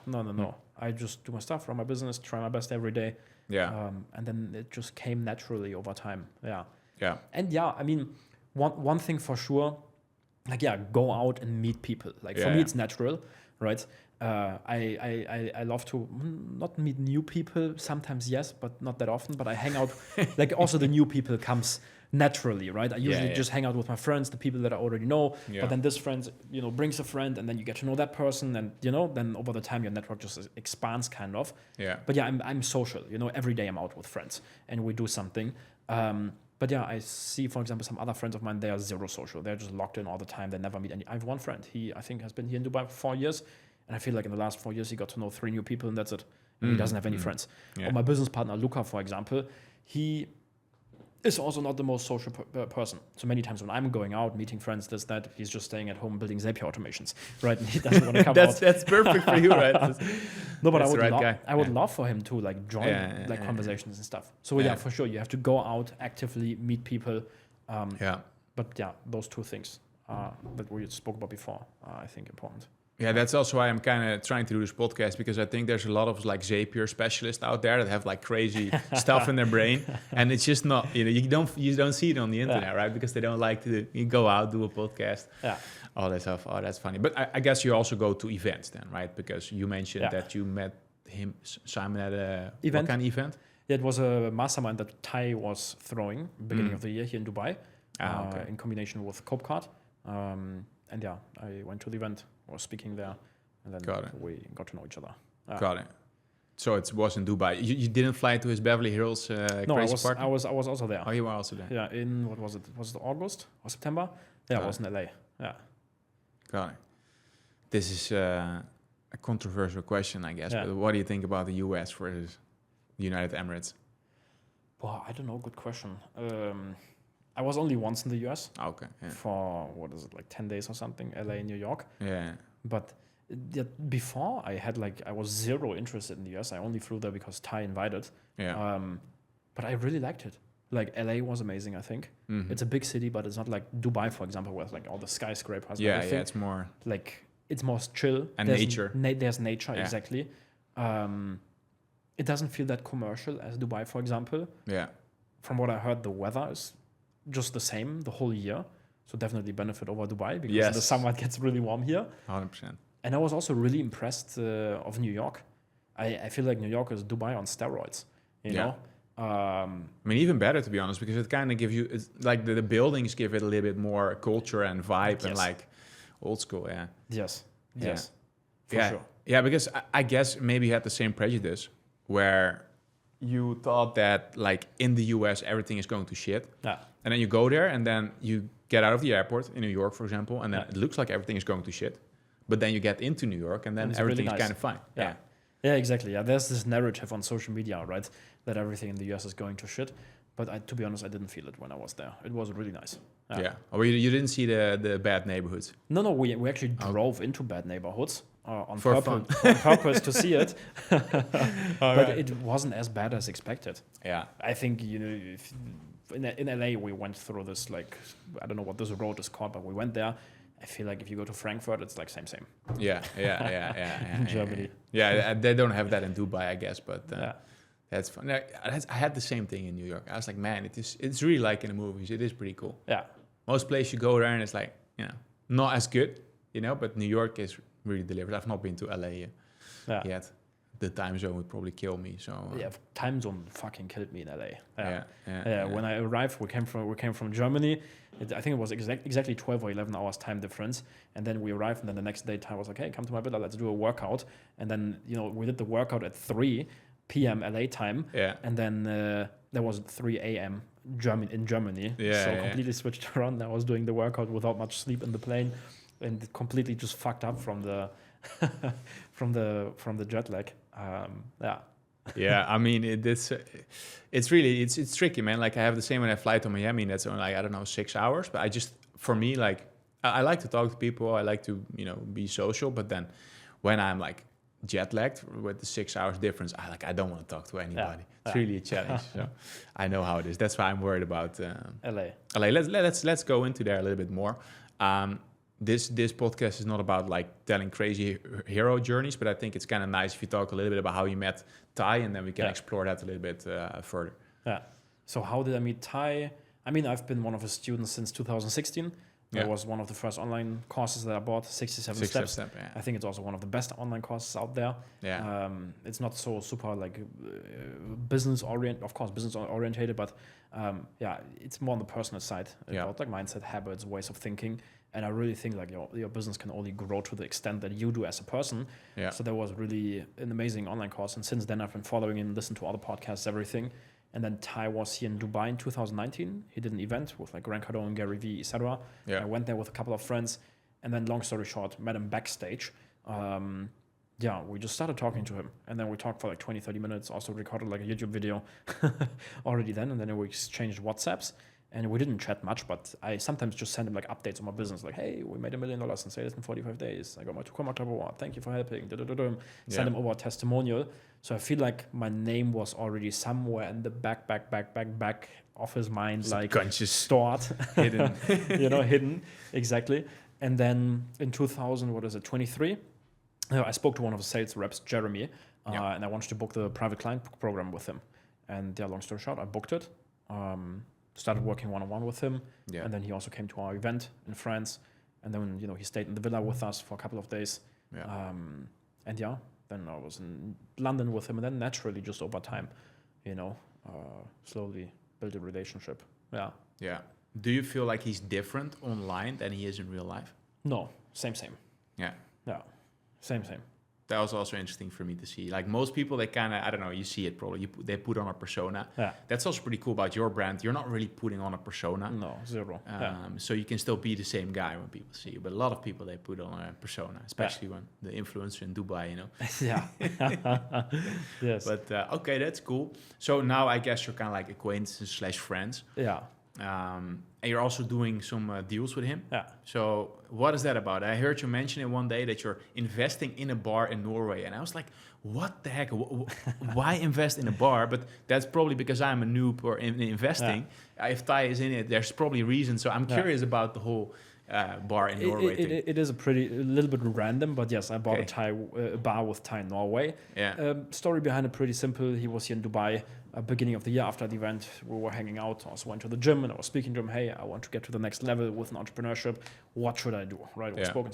I just do my stuff, run my business, try my best every day. Yeah. And then it just came naturally over time. Yeah. Yeah. And yeah, I mean, one thing for sure, like, yeah, go out and meet people. Like for me, it's natural, right? I love to not meet new people. Sometimes yes, but not that often. But I hang out, like also the new people comes naturally, right? I usually just hang out with my friends, the people that I already know. Yeah. But then this friend, brings a friend, and then you get to know that person, and then over the time your network just expands, kind of. Yeah. But yeah, I'm social. Every day I'm out with friends and we do something. But yeah, I see, for example, some other friends of mine, they are zero social. They're just locked in all the time. They never meet any. I have one friend. He, I think, has been here in Dubai for 4 years. And I feel like in the last 4 years, he got to know 3 new people, and that's it. And he doesn't have any friends. Yeah. Or my business partner, Luca, for example, he is also not the most social person. So many times when I'm going out, meeting friends, this, that, he's just staying at home building Zapier automations, right? And he doesn't want to come out. That's perfect for you, right? No, but I would love for him to like join conversations and stuff. So yeah, for sure, you have to go out actively, meet people. But yeah, those 2 things that we spoke about before are, I think, important. Yeah, that's also why I'm kind of trying to do this podcast, because I think there's a lot of like Zapier specialists out there that have like crazy stuff in their brain, and it's just not, you don't see it on the internet, right? Because they don't like to go out, do a podcast, all that stuff. Oh, that's funny. But I guess you also go to events then, right? Because you mentioned that you met Simon at a event. What kind of event? Yeah, it was a mastermind that Tai was throwing beginning of the year here in Dubai, in combination with Copecard. And yeah, I went to the event, was speaking there, and then we got to know each other. Got it. So it was in Dubai. You didn't fly to his Beverly Hills crazy party? I was also there. Oh, you were also there. Yeah, in, what was it? Was it August or September? Yeah, it was in LA. Yeah. Got it. This is a controversial question, I guess. But what do you think about the US versus the United Emirates? Well, I don't know. Good question. I was only once in the US for, what is it, like 10 days or something, LA and New York. Yeah. But before I was zero interested in the US. I only flew there because Tai invited. Yeah. But I really liked it. Like LA was amazing, I think. Mm-hmm. It's a big city, but it's not like Dubai, for example, where it's like all the skyscrapers. Yeah, it's more like, it's more chill. And nature. There's nature, exactly. It doesn't feel that commercial as Dubai, for example. Yeah. From what I heard, the weather is just the same the whole year, so definitely benefit over Dubai, because in the summer it gets really warm here. 100%. And I was also really impressed of New York. I feel like New York is Dubai on steroids, you know? I mean, even better, to be honest, because it kind of gives you, it's like the buildings give it a little bit more culture and vibe and like old school. Yes. For sure. Yeah, because I guess maybe you had the same prejudice where you thought that like in the US everything is going to shit. And then you go there and then you get out of the airport in New York, for example, and then it looks like everything is going to shit. But then you get into New York and then everything is kind of fine. Yeah, exactly. Yeah, there's this narrative on social media, right, that everything in the US is going to shit. But to be honest, I didn't feel it when I was there. It was really nice. Or you didn't see the bad neighborhoods? No, we actually drove into bad neighborhoods on purpose to see it. But it wasn't as bad as expected. Yeah. I think, in LA, we went through this, like, I don't know what this road is called, but we went there. I feel like if you go to Frankfurt, it's like same. Yeah. In Germany. Yeah, they don't have that in Dubai, I guess, but that's fun. I had the same thing in New York. I was like, man, it's really like in the movies. It is pretty cool. Yeah. Most places you go there and it's like, not as good, but New York is really delivered. I've not been to LA yet. The time zone would probably kill me. So time zone fucking killed me in LA. When I arrived, we came from Germany. I think it was exactly 12 or 11 hours time difference. And then we arrived, and then the next day, Ty was like, "Hey, come to my villa. Let's do a workout." And then we did the workout at 3 p.m. LA time. Yeah. And then there was 3 a.m. in Germany. Completely switched around. I was doing the workout without much sleep in the plane, and completely just fucked up from the from the jet lag. I mean, it's really tricky, man. Like I have the same when I fly to Miami, and that's only like, I don't know, 6 hours. But for me, like I like to talk to people. I like to be social. But then when I'm like jet lagged with the 6 hours difference. I don't want to talk to anybody. It's really a challenge. So I know how it is. That's why I'm worried about LA. Let's go into there a little bit more. This podcast is not about like telling crazy hero journeys, but I think it's kind of nice if you talk a little bit about how you met Tai, and then we can explore that a little bit further. Yeah. So how did I meet Tai? I mean, I've been one of his students since 2016. That was one of the first online courses that I bought, 67 Steps. I think it's also one of the best online courses out there. Yeah. It's not so super like business oriented, but it's more on the personal side about like mindset, habits, ways of thinking. And I really think like your business can only grow to the extent that you do as a person. Yeah. So that was really an amazing online course. And since then I've been following him, listened to other podcasts, everything. And then Tai was here in Dubai in 2019. He did an event with like Grant Cardone, Gary Vee, etc. Yeah. I went there with a couple of friends, and then long story short, met him backstage. We just started talking to him, and then we talked for like 20, 30 minutes, also recorded like a YouTube video already then, and then we exchanged WhatsApps. And we didn't chat much, but I sometimes just send him like updates on my business, like, hey, we made $1 million in sales in 45 days. I got my 2 Club award. Thank you for helping. Send him over a testimonial. So I feel like my name was already somewhere in the back of his mind, like stored, hidden, hidden, exactly. And then in 23, I spoke to one of the sales reps, Jeremy, and I wanted to book the private client program with him. And long story short, I booked it. Started working one-on-one with him, and then he also came to our event in France, and then he stayed in the villa with us for a couple of days, then I was in London with him, and then naturally just over time, slowly built a relationship. Yeah. Do you feel like he's different online than he is in real life? No, same. Yeah, same. That was also interesting for me to see. Like most people, they kind of, I don't know, you see it probably, they put on a persona. Yeah. That's also pretty cool about your brand. You're not really putting on a persona. No, zero. So you can still be the same guy when people see you. But a lot of people, they put on a persona, especially when the influencer in Dubai, Yeah. Yes. But okay, that's cool. So now I guess you're kind of like acquaintances / friends. Yeah. And you're also doing some deals with him. Yeah. So what is that about? I heard you mention it one day that you're investing in a bar in Norway. And I was like, what the heck? Why invest in a bar? But that's probably because I'm a noob or in investing. Yeah. If Tai is in it, there's probably reasons. So I'm curious about the whole bar in Norway thing. It is a little bit random, but yes, I bought a bar with Tai in Norway. Yeah. Story behind it pretty simple. He was here in Dubai. Beginning of the year after the event, we were hanging out. I also went to the gym and I was speaking to him. Hey, I want to get to the next level with an entrepreneurship. What should I do? Right? We spoke.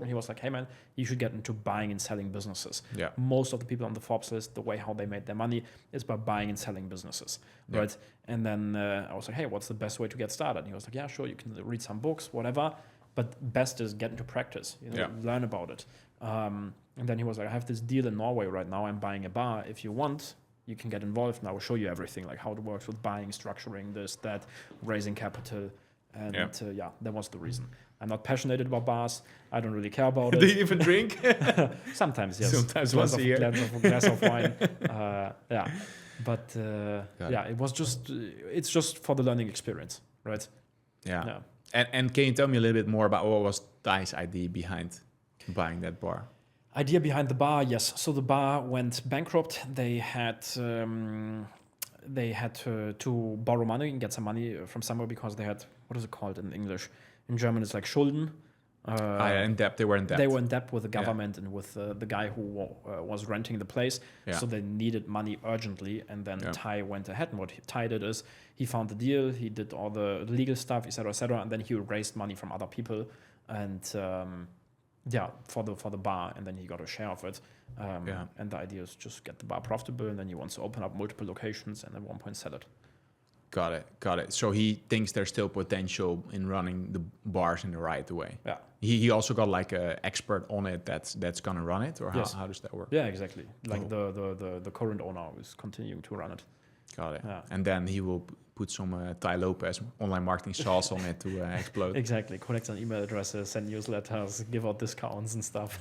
He was like, hey man, you should get into buying and selling businesses. Yeah. Most of the people on the Forbes list, the way how they made their money is by buying and selling businesses. Yeah. Right. And then I was like, hey, what's the best way to get started? And he was like, yeah, sure, you can read some books, whatever. But best is get into practice, learn about it. And then he was like, I have this deal in Norway right now. I'm buying a bar. If you want, you can get involved, and I will show you everything, like how it works with buying, structuring this, that, raising capital. And that was the reason. I'm not passionate about bars. I don't really care about it. Do you even drink? Sometimes, yes. Sometimes once a year. Glass of wine. But it's just for the learning experience, right? Yeah. And can you tell me a little bit more about what was Tai's idea behind buying that bar? Idea behind the bar, yes. So the bar went bankrupt. They had to borrow money and get some money from somewhere because they had, what is it called in English? In German, it's like Schulden. In debt. They were in debt. They were in debt with the government and with the guy who was renting the place. Yeah. So they needed money urgently. And then Tai went ahead. And what Tai did is he found the deal. He did all the legal stuff, et cetera, and then he raised money from other people. And for the bar, and then he got a share of it. And the idea is just get the bar profitable, and then he wants to open up multiple locations and at one point sell it. Got it. So he thinks there's still potential in running the bars in the right way. Yeah. He also got like an expert on it that's gonna run it, or how does that work? Yeah, exactly. Like the current owner is continuing to run it. Got it. Yeah. And then he will put some Tai Lopez online marketing sauce on it to explode. Exactly. Collect some email addresses, send newsletters, give out discounts and stuff.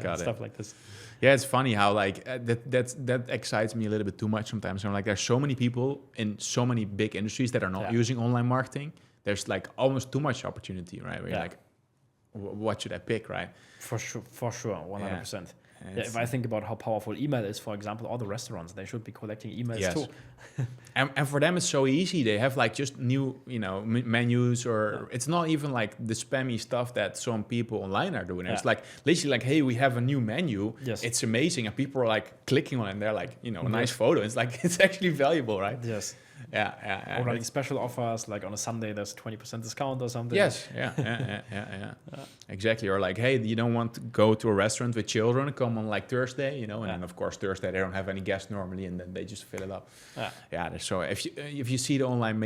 Stuff like this. Yeah, it's funny how like that excites me a little bit too much sometimes. I'm like, there's so many people in so many big industries that are not using online marketing. There's like almost too much opportunity, right? Where you're like, what should I pick, right? For sure, 100%. If I think about how powerful email is, for example, all the restaurants, they should be collecting emails too. and for them, it's so easy. They have like just new, menus, or it's not even like the spammy stuff that some people online are doing. It's like literally like, hey, we have a new menu. Yes. It's amazing. And people are like clicking on it and they're like, a nice photo. It's like, it's actually valuable, right? Yes. Yeah. Or running special offers, like on a Sunday, there's 20% discount or something. Yes. Yeah. Exactly. Or like, hey, you don't want to go to a restaurant with children, come on like Thursday, and then of course Thursday they don't have any guests normally, and then they just fill it up. So if you see the online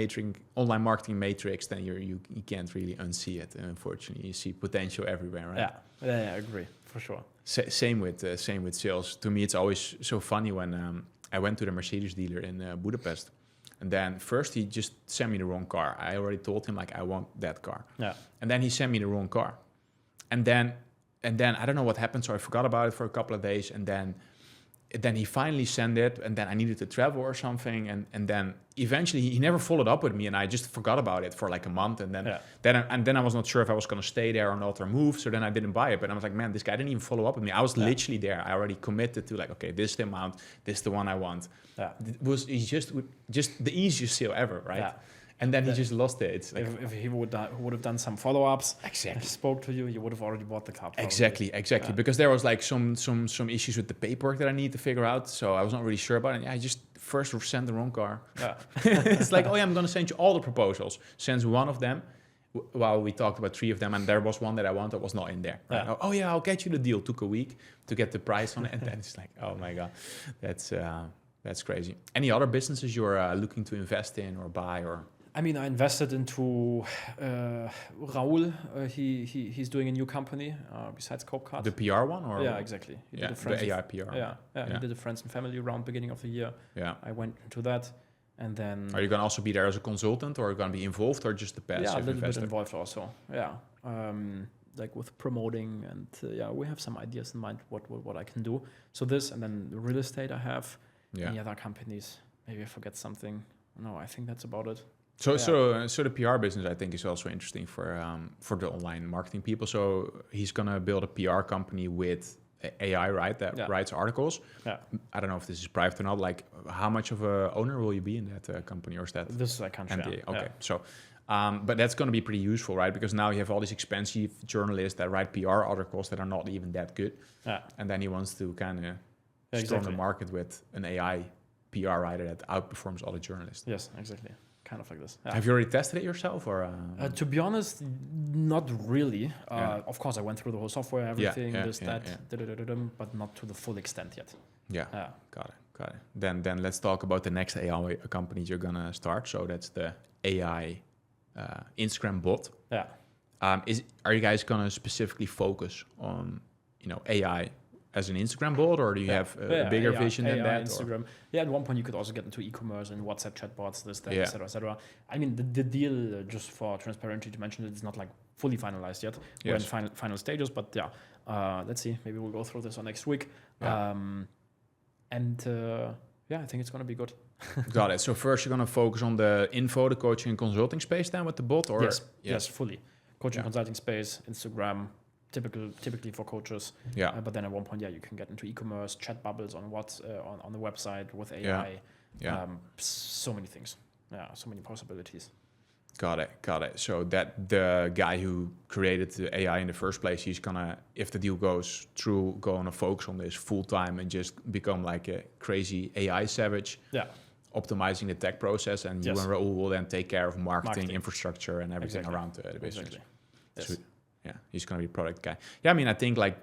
marketing matrix, then you can't really unsee it. Unfortunately, you see potential everywhere, right? Yeah, I agree for sure. Same with sales. To me, it's always so funny when I went to the Mercedes dealer in Budapest. And then first he just sent me the wrong car. I already told him like I want that car. Yeah. And then he sent me the wrong car. And then I don't know what happened, so I forgot about it for a couple of days. And then he finally sent it, and then I needed to travel or something. And then eventually he never followed up with me, and I just forgot about it for like a month. And then I was not sure if I was gonna stay there or not or move. So then I didn't buy it. But I was like, man, this guy didn't even follow up with me. I was literally there. I already committed to like, okay, this is the amount, this is the one I want. He's just the easiest sale ever, right? Yeah. And then he just lost it. It's like, if he would have done some follow-ups, exactly, spoke to you, you would have already bought the car. Probably. Exactly. Because there was like some issues with the paperwork that I need to figure out. So I was not really sure about it. I just first sent the wrong car. Yeah. It's like, I'm going to send you all the proposals. Sends one of them. While we talked about 3 of them, and there was one that I wanted was not in there. Right? I'll get you the deal. Took a week to get the price on it, and then it's like, oh my god, that's crazy. Any other businesses you're looking to invest in or buy or? I mean, I invested into Raul. He's doing a new company besides CopeCard. The PR one, or exactly. He did the AI PR. He did a friends and family round beginning of the year. Yeah, I went into that, and then. Are you gonna also be there as a consultant, or are you gonna be involved, or just the passive investor? Yeah, a little investor? bit involved also. Yeah, like with promoting, and we have some ideas in mind what I can do. So this, and then the real estate I have. Any other companies? Maybe I forget something. No, I think that's about it. So the PR business, I think, is also interesting for the online marketing people. So he's gonna build a PR company with AI, right? That writes articles. Yeah. I don't know if this is private or not. Like, how much of a owner will you be in that company, or is that? This I can't share. Okay, so. But that's going to be pretty useful, right? Because now you have all these expensive journalists that write PR articles that are not even that good. Yeah. And then he wants to kind of storm the market with an AI PR writer that outperforms all the journalists. Yes, exactly. Kind of like this. Yeah. Have you already tested it yourself, or? To be honest, not really. Of course, I went through the whole software, everything, but not to the full extent yet. Yeah. Got it. Then let's talk about the next AI company you're gonna start. So that's the AI Instagram bot. Yeah. Are you guys gonna specifically focus on AI as an Instagram bot, or do you have a bigger vision than that? Instagram. At one point you could also get into e-commerce and WhatsApp chatbots, this, that, etc. I mean, the deal, just for transparency to mention, it's not like fully finalized yet. We're in final stages, but let's see. Maybe we'll go through this on next week. Yeah. I think it's going to be good. Got it. So first you're going to focus on the info, the coaching and consulting space then with the bot, or? Yes, fully. Coaching consulting space, Instagram, typically for coaches. Yeah. But then at one point, you can get into e-commerce, chat bubbles on on the website with AI. So many things. Yeah, so many possibilities. Got it. So that the guy who created the AI in the first place, he's gonna, if the deal goes through, gonna focus on this full time and just become like a crazy AI savage. Yeah. Optimizing the tech process, and you and Raul will then take care of marketing infrastructure and everything around the business. Exactly. Yes. So, he's going to be a product guy. Yeah, I mean, I think like,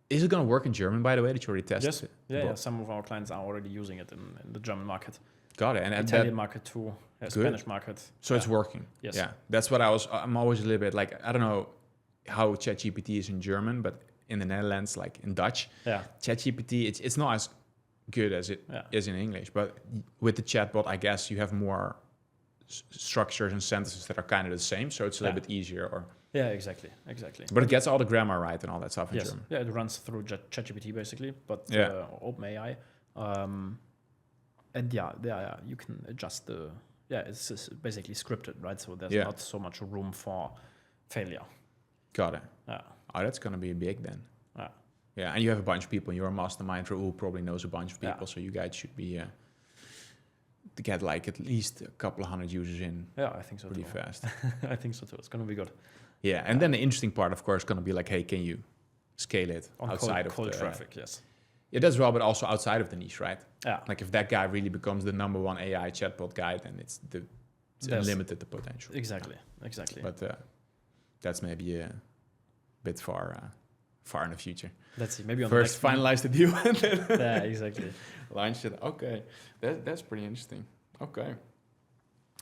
is it going to work in German, by the way, that you already tested? Yes. Yeah. Some of our clients are already using it in the German market. Got it. And Italian market too, Spanish market. So it's working. Yes. Yeah, that's what I'm always a little bit like, I don't know how ChatGPT is in German, but in the Netherlands, like in Dutch, ChatGPT, it's not as good as it is in English. But with the chatbot, I guess you have more structures and sentences that are kind of the same, so it's a little bit easier. Or exactly. But it gets all the grammar right and all that stuff in German. Yeah, it runs through ChatGPT basically, but OpenAI. And you can adjust the. Yeah, it's basically scripted, right? So there's not so much room for failure. Got it. Yeah. Oh, that's gonna be big then. Yeah, and you have a bunch of people in your mastermind. Raul probably knows a bunch of people, so you guys should be to get like at least a couple of hundred users in. Yeah, I think so pretty too. fast. I think so too. It's gonna be good. Yeah, and then the interesting part, of course, is gonna be like, hey, can you scale it on outside cold of the traffic? Yes. Yeah, that's well, but also outside of the niche, right? Yeah. Like if that guy really becomes the number one AI chatbot guy, then it's unlimited the potential. Exactly. But that's maybe a bit far in the future. Let's see. Maybe on first the next finalize the deal and then yeah, exactly. launch it. Okay, that's pretty interesting. Okay,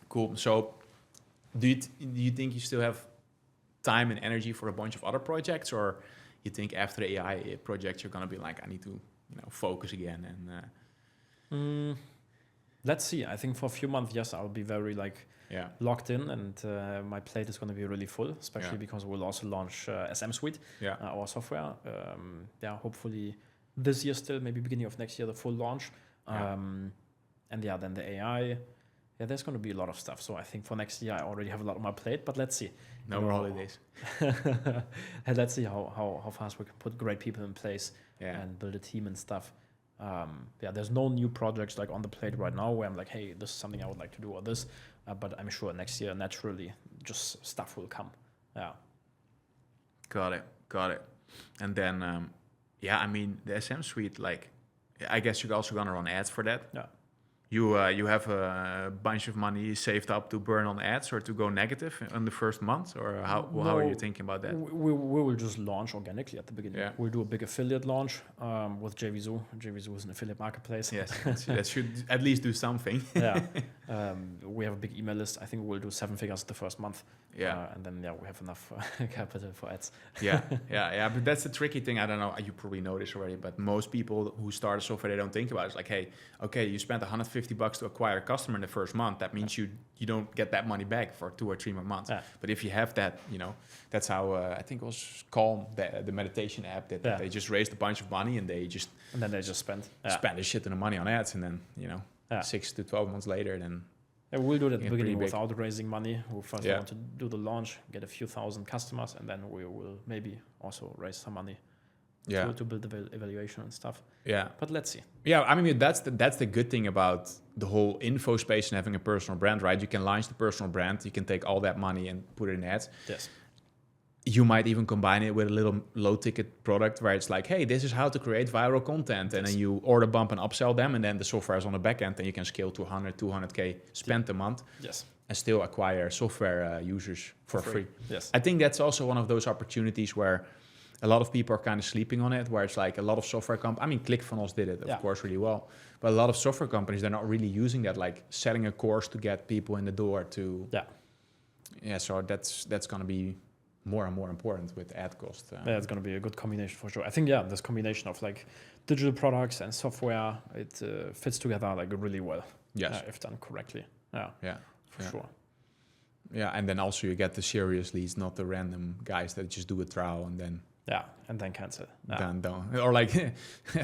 cool. So, do you think you still have time and energy for a bunch of other projects, or you think after the AI project you're gonna be like, I need to focus again and let's see. I think for a few months, yes, I'll be very locked in, and my plate is going to be really full, especially because we'll also launch SM Suite, our software. Hopefully this year still, maybe beginning of next year, the full launch. And then the AI. Yeah, there's going to be a lot of stuff. So I think for next year, I already have a lot on my plate, but let's see. No more holidays. And let's see how fast we can put great people in place and build a team and stuff. There's no new projects like on the plate right now where I'm like, hey, this is something I would like to do or this. But I'm sure next year, naturally, just stuff will come. Yeah. Got it. And then, I mean, the SM Suite, like, I guess you're also going to run ads for that. Yeah. You have a bunch of money saved up to burn on ads or to go negative in the first month, or how are you thinking about that? We will just launch organically at the beginning. Yeah. We'll do a big affiliate launch with JVZoo. JVZoo is an affiliate marketplace. Yes, that should at least do something. We have a big email list. I think we'll do 7 figures the first month. And then we have enough capital for ads. But that's the tricky thing. I don't know. You probably know this already, but most people who start a software, they don't think about it. It's like, hey, okay, you spent $150 to acquire a customer in the first month. That means you don't get that money back for 2 or 3 more months. But if you have that, that's how I think it was Calm, the meditation app, that they just raised a bunch of money and then they just spend a shit ton of money on ads, and then 6 to 12 months later, then we'll do it at the beginning without raising money. We'll first want to do the launch, get a few thousand customers, and then we will maybe also raise some money to build the evaluation and stuff. Yeah. But let's see. Yeah, I mean, that's the good thing about the whole info space and having a personal brand, right? You can launch the personal brand. You can take all that money and put it in ads. Yes. You might even combine it with a little low-ticket product where it's like, hey, this is how to create viral content. And then you order bump and upsell them, and then the software is on the back end, and you can scale to 100, 200K spent a month. Yes. And still acquire software users for free. Yes. I think that's also one of those opportunities where a lot of people are kind of sleeping on it, where it's like a lot of software companies, I mean, ClickFunnels did it, of course, really well. But a lot of software companies, they're not really using that, like selling a course to get people in the door to... So that's going to be more and more important with ad cost. It's going to be a good combination for sure. I think, this combination of like digital products and software, it fits together like really well. Yes. If done correctly. For sure. Yeah, and then also you get the serious leads, not the random guys that just do a trial and then... and then cancel. Then don't. Or like,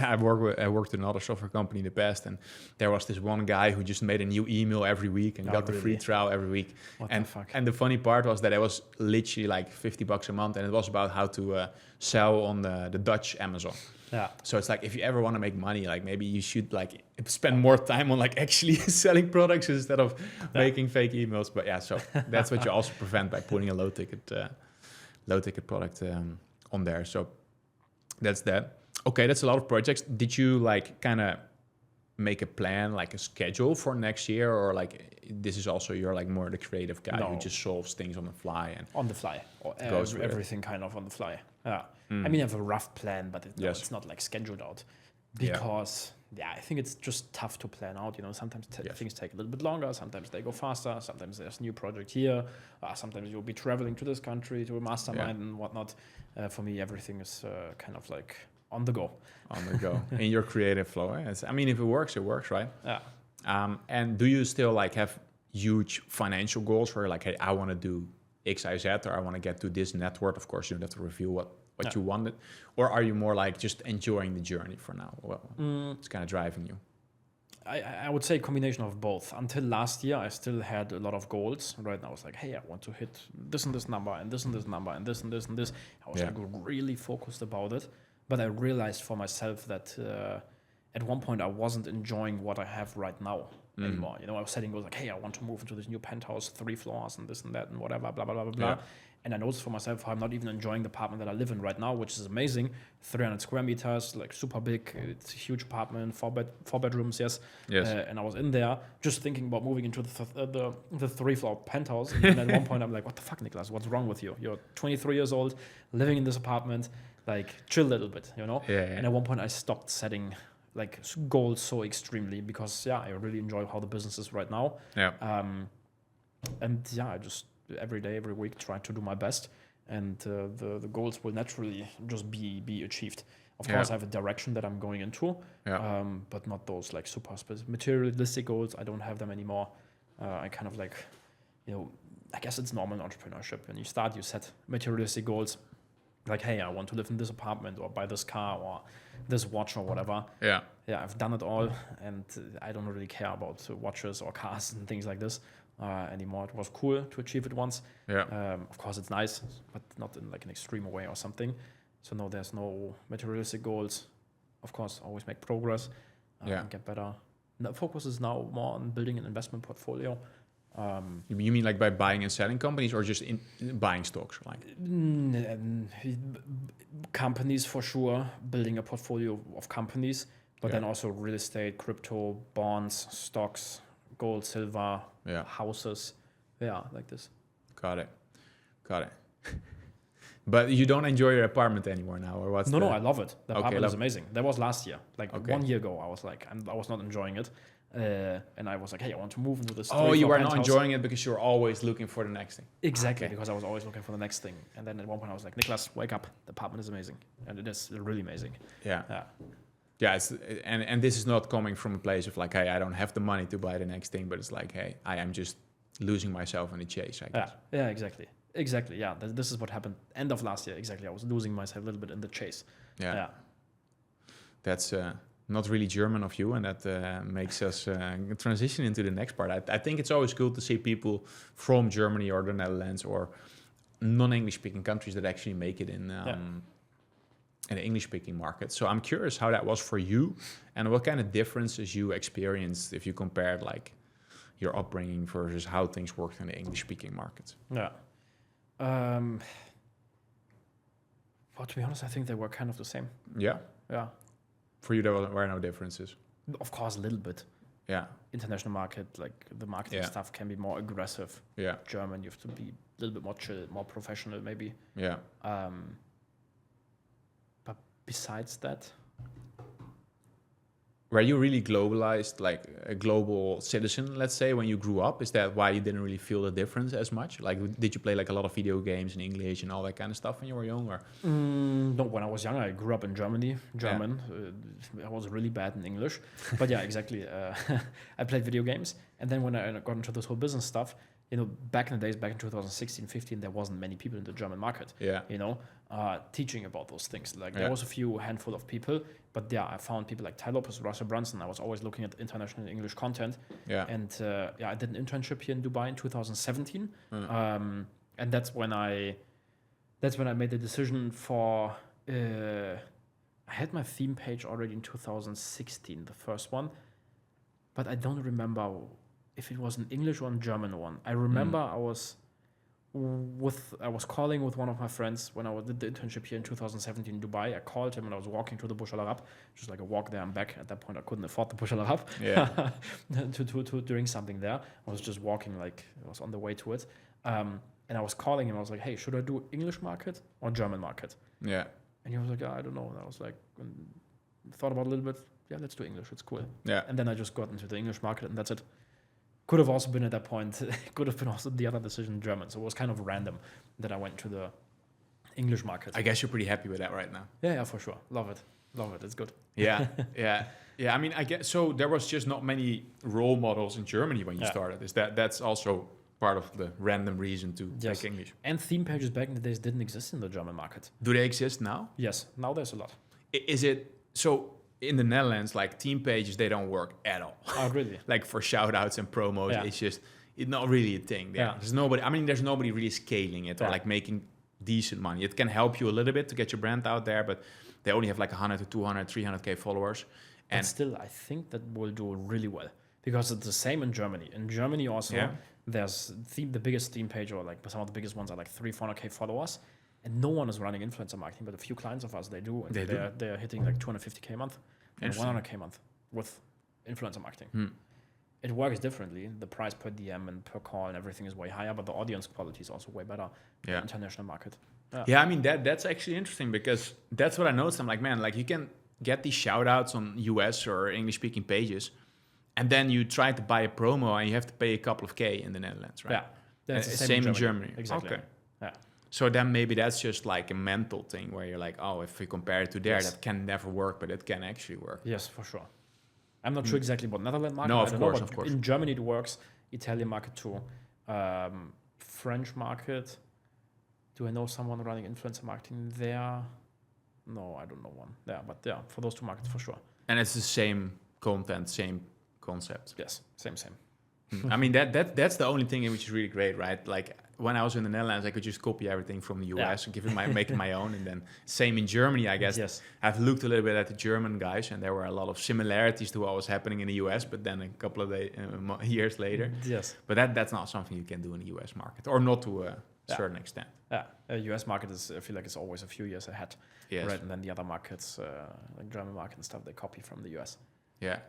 I worked with another software company in the past, and there was this one guy who just made a new email every week and got the free trial every week. What the fuck? And the funny part was that it was literally like $50 a month, and it was about how to sell on the Dutch Amazon. Yeah. So it's like, if you ever want to make money, like maybe you should like spend more time on like actually selling products instead of making fake emails. But so that's what you also prevent by putting a low ticket product on there. So that's that. Okay, that's a lot of projects. Did you like kind of make a plan, like a schedule for next year, or like this is also you're like more the creative guy who just solves things on the fly and on the fly, or everything kind of on the fly? I mean, I have a rough plan, but it's not like scheduled out because I think it's just tough to plan out. Sometimes things take a little bit longer. Sometimes they go faster. Sometimes there's a new project here. Sometimes you'll be traveling to this country to a mastermind and whatnot. For me, everything is kind of like on the go. On the go. In your creative flow. I mean, if it works, right? Yeah. And do you still like have huge financial goals where like, hey, I want to do X, Y, Z, or I want to get to this net worth? Of course, you don't have to reveal what you wanted. Or are you more like just enjoying the journey for now? Well, it's kind of driving you. I would say a combination of both. Until last year, I still had a lot of goals. Right now, it's like, hey, I want to hit this and this number, and this and this number, and this and this and this. I was like really focused about it. But I realized for myself that at one point I wasn't enjoying what I have right now anymore. You know, I was setting goals like, hey, I want to move into this new penthouse, 3 floors and this and that and whatever, blah, blah, blah, blah, blah. Yeah. And I noticed for myself how I'm not even enjoying the apartment that I live in right now, which is amazing. 300 square meters, like super big. It's a huge apartment, 4 bedrooms, yes. And I was in there just thinking about moving into the 3-floor penthouse. And at one point I'm like, what the fuck, Niklas? What's wrong with you? You're 23 years old, living in this apartment. Like, chill a little bit, you know? Yeah. And at one point I stopped setting like goals so extremely because, I really enjoy how the business is right now. Yeah. I just every day, every week, try to do my best, and the goals will naturally just be achieved. Of course, I have a direction that I'm going into, but not those like super specific materialistic goals. I don't have them anymore. I kind of like, I guess it's normal in entrepreneurship. When you start, you set materialistic goals, like, hey, I want to live in this apartment or buy this car or this watch or whatever. Yeah, I've done it all, and I don't really care about watches or cars and things like this anymore. It was cool to achieve it once. Of course, it's nice, but not in like an extreme way or something. So no, there's no materialistic goals. Of course, always make progress and get better. The focus is now more on building an investment portfolio. You mean like by buying and selling companies, or just in buying stocks? Like companies for sure, building a portfolio of companies, but then also real estate, crypto, bonds, stocks, gold, silver, houses, like this. Got it. But you don't enjoy your apartment anymore now, or what's? No, I love it. The apartment is amazing. That was last year. Like 1 year ago, I was like, I was not enjoying it. And I was like, hey, I want to move into this. Oh, you were not enjoying it because you were always looking for the next thing. Exactly, because I was always looking for the next thing. And then at one point I was like, Niklas, wake up. The apartment is amazing. And it is really amazing. Yeah, and this is not coming from a place of like, hey, I don't have the money to buy the next thing, but it's like, hey, I am just losing myself in the chase, I guess. Yeah, exactly. Yeah, this is what happened end of last year. Exactly. I was losing myself a little bit in the chase. Yeah. That's not really German of you, and that makes us transition into the next part. I think it's always cool to see people from Germany or the Netherlands or non-English speaking countries that actually make it in the English speaking market. So I'm curious how that was for you, and what kind of differences you experienced if you compared like your upbringing versus how things worked in the English speaking markets. Well, to be honest, I think they were kind of the same. Yeah. For you, there were no differences. Of course, a little bit. Yeah. International market, like the marketing stuff can be more aggressive. Yeah. German, you have to be a little bit more chill, more professional, maybe. Yeah. But besides that, were you really globalized, like a global citizen, let's say, when you grew up? Is that why you didn't really feel the difference as much? Like, did you play like a lot of video games in English and all that kind of stuff when you were young? Or? No, when I was young, I grew up in Germany. German. I was really bad in English. But yeah, exactly. I played video games. And then when I got into this whole business stuff, back in the days, back in 2016, 15, there wasn't many people in the German market, teaching about those things. Like there was a handful of people, but I found people like Tai Lopez, Russell Brunson. I was always looking at international English content. And I did an internship here in Dubai in 2017. And that's when I made the decision for, I had my theme page already in 2016, the first one, but I don't remember if it was an English or a German one. I remember I was calling with one of my friends when I did the internship here in 2017 in Dubai. I called him and I was walking to the Burj Al Arab, just like a walk there and back. At that point, I couldn't afford the Burj Al Arab to doing something there. I was just walking, like I was on the way to it. And I was calling him. I was like, hey, should I do English market or German market? Yeah. And he was like, I don't know. And I was like, thought about it a little bit. Yeah, let's do English. It's cool. Yeah. And then I just got into the English market and that's it. Could have also been at that point, could have been also the other decision German. So it was kind of random that I went to the English market. I guess you're pretty happy with that right now. Yeah, for sure. Love it. It's good. Yeah. I mean, I guess so. There was just not many role models in Germany when you started. That's also part of the random reason to take English. And theme pages back in the days didn't exist in the German market. Do they exist now? Yes. Now there's a lot. Is it so? In the Netherlands, like team pages, they don't work at all. Oh, really? Like for shoutouts and promos, it's not really a thing. There's nobody. I mean, there's nobody really scaling it or like making decent money. It can help you a little bit to get your brand out there, but they only have like 100 to 200, 300K followers. And but still, I think that will do really well because it's the same in Germany. In Germany also, there's the biggest theme page, or like some of the biggest ones are like 300-400K followers, and no one is running influencer marketing, but a few clients of us, they do. And they're hitting like 250K a month and 100K a month with influencer marketing. It works differently. The price per DM and per call and everything is way higher, but the audience quality is also way better in the international market. Yeah, I mean, that's actually interesting because that's what I noticed. I'm like, man, like you can get these shout outs on US or English speaking pages, and then you try to buy a promo and you have to pay a couple of K in the Netherlands, right? Yeah. That's the same in Germany. Exactly. Okay. Yeah. So then maybe that's just like a mental thing where you're like, oh, if we compare it to there, that can never work, but it can actually work. Yes, for sure. I'm not sure exactly about Netherlands market. No, of course. In Germany it works. Italian market too. French market. Do I know someone running influencer marketing there? No, I don't know one. Yeah, but yeah, for those two markets for sure. And it's the same content, same concept. Yes, same. I mean, that's the only thing which is really great, right? Like when I was in the Netherlands, I could just copy everything from the US and make it my own. And then same in Germany, I guess. Yes. I've looked a little bit at the German guys, and there were a lot of similarities to what was happening in the US, but then a couple of years later. Yes. But that's not something you can do in the US market, or not to a certain extent. Yeah, US market is, I feel like it's always a few years ahead. Yes. Right, and then the other markets, like German market and stuff, they copy from the US. Yeah.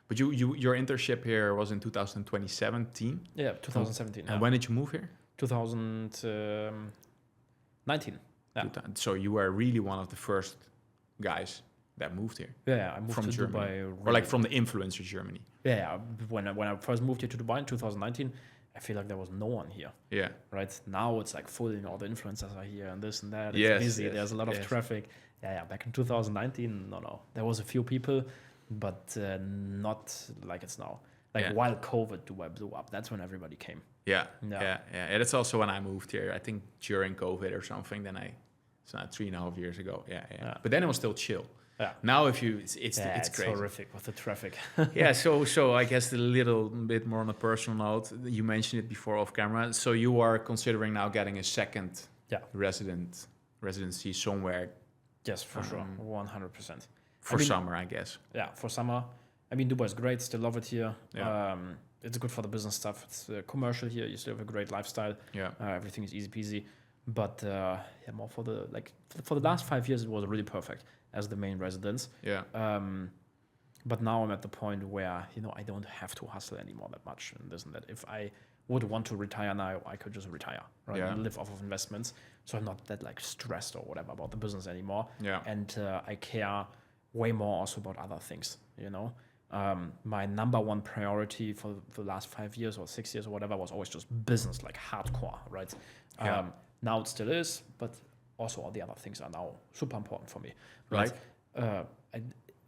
But your internship here was in 2017? Yeah, 2017. And when did you move here? 2019. Yeah. So you were really one of the first guys that moved here. Yeah, I moved from to Germany. Dubai. Really, or like from the influencer Germany. Yeah, when I first moved here to Dubai in 2019, I feel like there was no one here. Yeah. Right now it's like full, all the influencers are here and this and that. It's busy. Yes, there's a lot of traffic. Yeah. Back in 2019, no. There was a few people, but not like it's now. While COVID Dubai blew up, that's when everybody came. Yeah. That's also when I moved here. I think during COVID or something. Then it's not 3.5 years ago. Yeah. But then it was still chill. Yeah. Now if you, it's crazy. Horrific with the traffic. Yeah. So I guess a little bit more on a personal note. You mentioned it before off camera. So you are considering now getting a second residency somewhere. Yes, for sure, 100%. For summer, I guess. Yeah, for summer. I mean, Dubai is great. Still love it here. Yeah. It's good for the business stuff. It's commercial here. You still have a great lifestyle. Yeah. Everything is easy peasy. But more for the last 5 years, it was really perfect as the main residence. Yeah. But now I'm at the point where I don't have to hustle anymore that much and this and that. If I would want to retire now, I could just retire, right? And live off of investments. So I'm not that stressed or whatever about the business anymore. Yeah. And I care way more also about other things. My number one priority for the last 5 years or 6 years or whatever was always just business, like hardcore, right? Yeah. Now it still is, but also all the other things are now super important for me, right?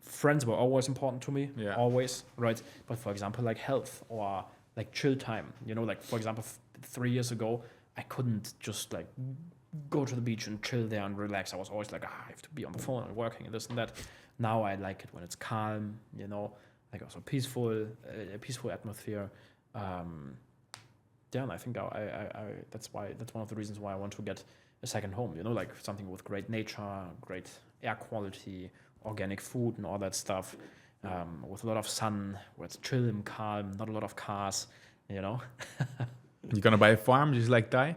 Friends were always important to me, always, right? But for example, like health or like chill time, for example, 3 years ago, I couldn't just go to the beach and chill there and relax. I was always like, I have to be on the phone and working and this and that. Now I like it when it's calm, also peaceful, a peaceful atmosphere. And I think that's one of the reasons why I want to get a second home, something with great nature, great air quality, organic food and all that stuff, with a lot of sun, where it's chill and calm, not a lot of cars, You're gonna buy a farm just like Tai?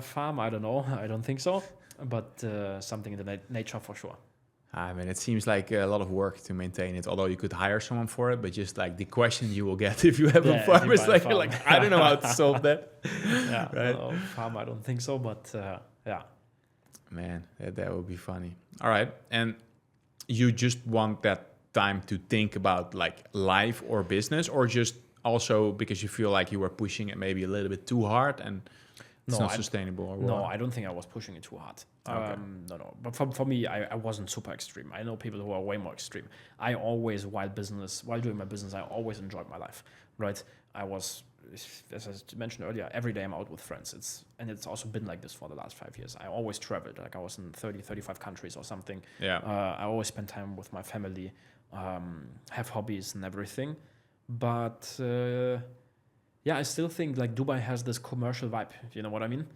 Farm, I don't know. I don't think so, but something in the nature for sure. I mean, it seems like a lot of work to maintain it, although you could hire someone for it, but just the question you will get if you have a farm is I don't know how to solve that. Yeah, right? Farm, I don't think so, but yeah. Man, that would be funny. All right, and you just want that time to think about life or business, or just also because you feel like you were pushing it maybe a little bit too hard and it's not sustainable? Or no, I don't think I was pushing it too hard. Okay. No. But for me, I wasn't super extreme. I know people who are way more extreme. I always, while doing my business, I always enjoyed my life, right? I was, as I mentioned earlier, every day I'm out with friends. It's also been like this for the last 5 years. I always traveled. I was in 35 countries or something. Yeah. I always spend time with my family, have hobbies and everything. But I still think Dubai has this commercial vibe. You know what I mean?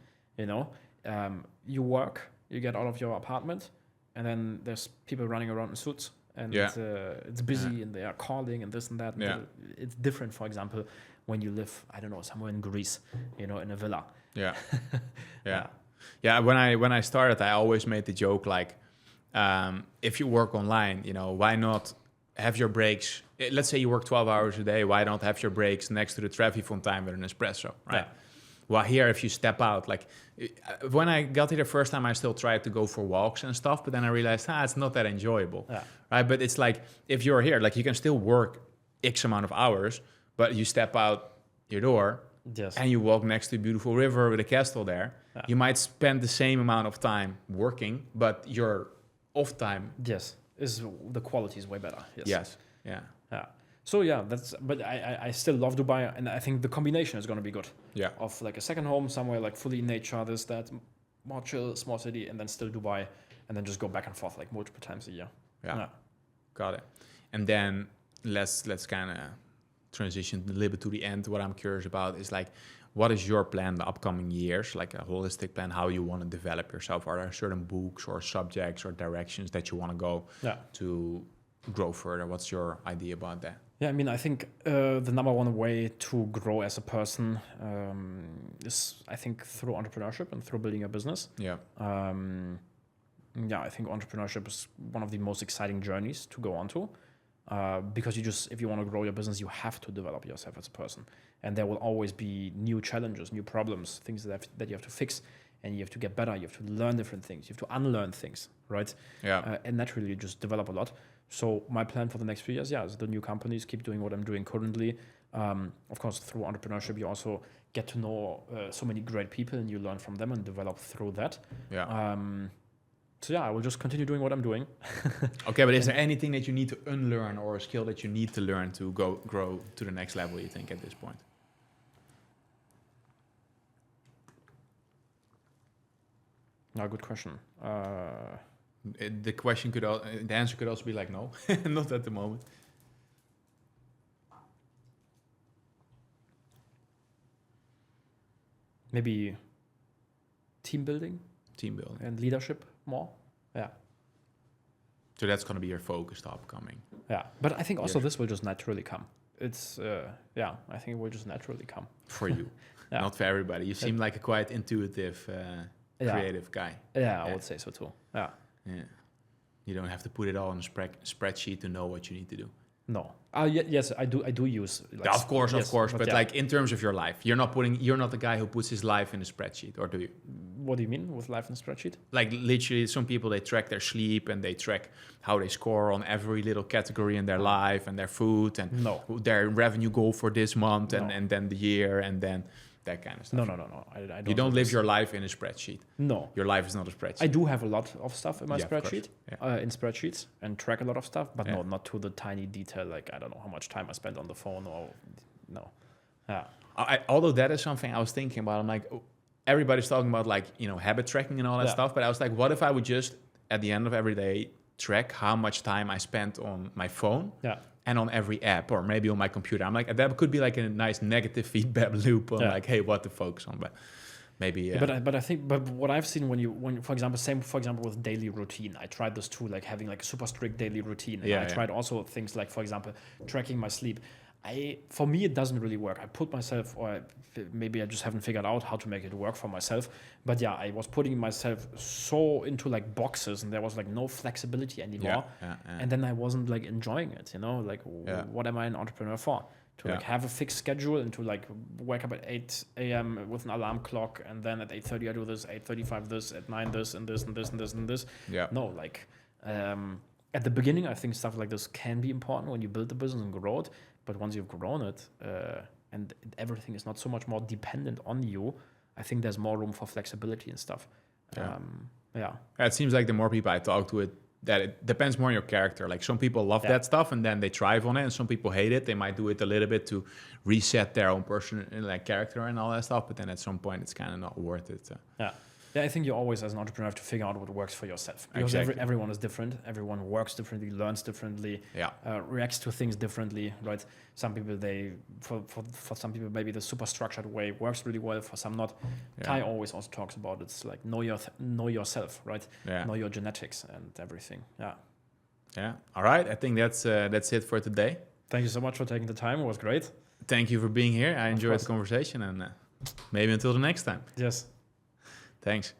You work, you get out of your apartment, and then there's people running around in suits, and it's busy, and they are calling and this and that. And it's different, for example, when you live, I don't know, somewhere in Greece, in a villa. When I started, I always made the joke like, if you work online, why not have your breaks? Let's say you work 12 hours a day. Why not have your breaks next to the traffic fontaine with an espresso, right? Well, here, if you step out, like when I got here the first time, I still tried to go for walks and stuff, but then I realized, it's not that enjoyable, right? But it's like, if you're here, like you can still work X amount of hours, but you step out your door and you walk next to a beautiful river with a castle there. You might spend the same amount of time working, but your off time. The quality is way better. So but I still love Dubai, and I think the combination is going to be good. Of like a second home somewhere like fully in nature, this, that, more chill, small city, and then still Dubai, and then just go back and forth like multiple times a year. Got it. And then let's kind of transition a little bit to the end. What I'm curious about is like, what is your plan the upcoming years, like a holistic plan, how you want to develop yourself? Are there certain books or subjects or directions that you want to go to grow further? What's your idea about that? I mean, I think the number one way to grow as a person is, I think, through entrepreneurship and through building a business. I think entrepreneurship is one of the most exciting journeys to go on to. Because if you want to grow your business, you have to develop yourself as a person. And there will always be new challenges, new problems, things that you have to fix, and you have to get better. You have to learn different things. You have to unlearn things, right? And naturally, you just develop a lot. So my plan for the next few years, is the new companies, keep doing what I'm doing currently. Of course, through entrepreneurship, you also get to know so many great people, and you learn from them and develop through that. I will just continue doing what I'm doing. Okay, but is there anything that you need to unlearn or a skill that you need to learn to grow to the next level, you think, at this point? No, good question. The answer could also be like, no, not at the moment. Maybe team building and leadership more. So that's going to be your focus the upcoming. But I think also this will just naturally come. It's I think it will just naturally come for you. Not for everybody. You seem like a quite intuitive creative guy. I would say so too. You don't have to put it all on a spreadsheet to know what you need to do. No. Yes, I do use. Like, of course. But like in terms of your life, you're not the guy who puts his life in a spreadsheet, or do you? What do you mean with life in a spreadsheet? Like literally, some people, they track their sleep and they track how they score on every little category in their life and their food and their revenue goal for this month and then the year and then that kind of stuff. No. I don't. You don't live your life in a spreadsheet. No. Your life is not a spreadsheet. I do have a lot of stuff in my spreadsheet, in spreadsheets, and track a lot of stuff, but no, not to the tiny detail. Like, I don't know how much time I spent on the phone or no. Although that is something I was thinking about. I'm like, everybody's talking about like, habit tracking and all that stuff. But I was like, what if I would just at the end of every day track how much time I spent on my phone and on every app or maybe on my computer. I'm like, that could be like a nice negative feedback loop on like, hey, what to focus on. But maybe but I think what I've seen when for example with daily routine, I tried this too, like having like a super strict daily routine, and I tried also things like, for example, tracking my sleep. For me it doesn't really work. I put myself, or maybe I just haven't figured out how to make it work for myself, but I was putting myself so into like boxes, and there was like no flexibility anymore, and then I wasn't like enjoying it, like what am I an entrepreneur for? To like have a fixed schedule and to like wake up at 8 a.m. with an alarm clock, and then at 8:30 I do this, 8:35 this, at 9 this, and this, and this, and this, and this. No, like at the beginning I think stuff like this can be important when you build the business and grow it, but once you've grown it and everything is not so much more dependent on you, I think there's more room for flexibility and stuff. It seems like the more people I talk to, that it depends more on your character. Like some people love that stuff and then they thrive on it, and some people hate it. They might do it a little bit to reset their own personal like character and all that stuff, but then at some point it's kind of not worth it. Yeah, I think you always, as an entrepreneur, have to figure out what works for yourself. Because everyone is different. Everyone works differently, learns differently, reacts to things differently, right? Some people, for some people, maybe the super structured way works really well. For some, not. Yeah. Tai always also talks about it's like know yourself, right? Yeah. Know your genetics and everything. Yeah. Yeah. All right. I think that's it for today. Thank you so much for taking the time. It was great. Thank you for being here. I enjoyed the conversation, and maybe until the next time. Yes. Thanks.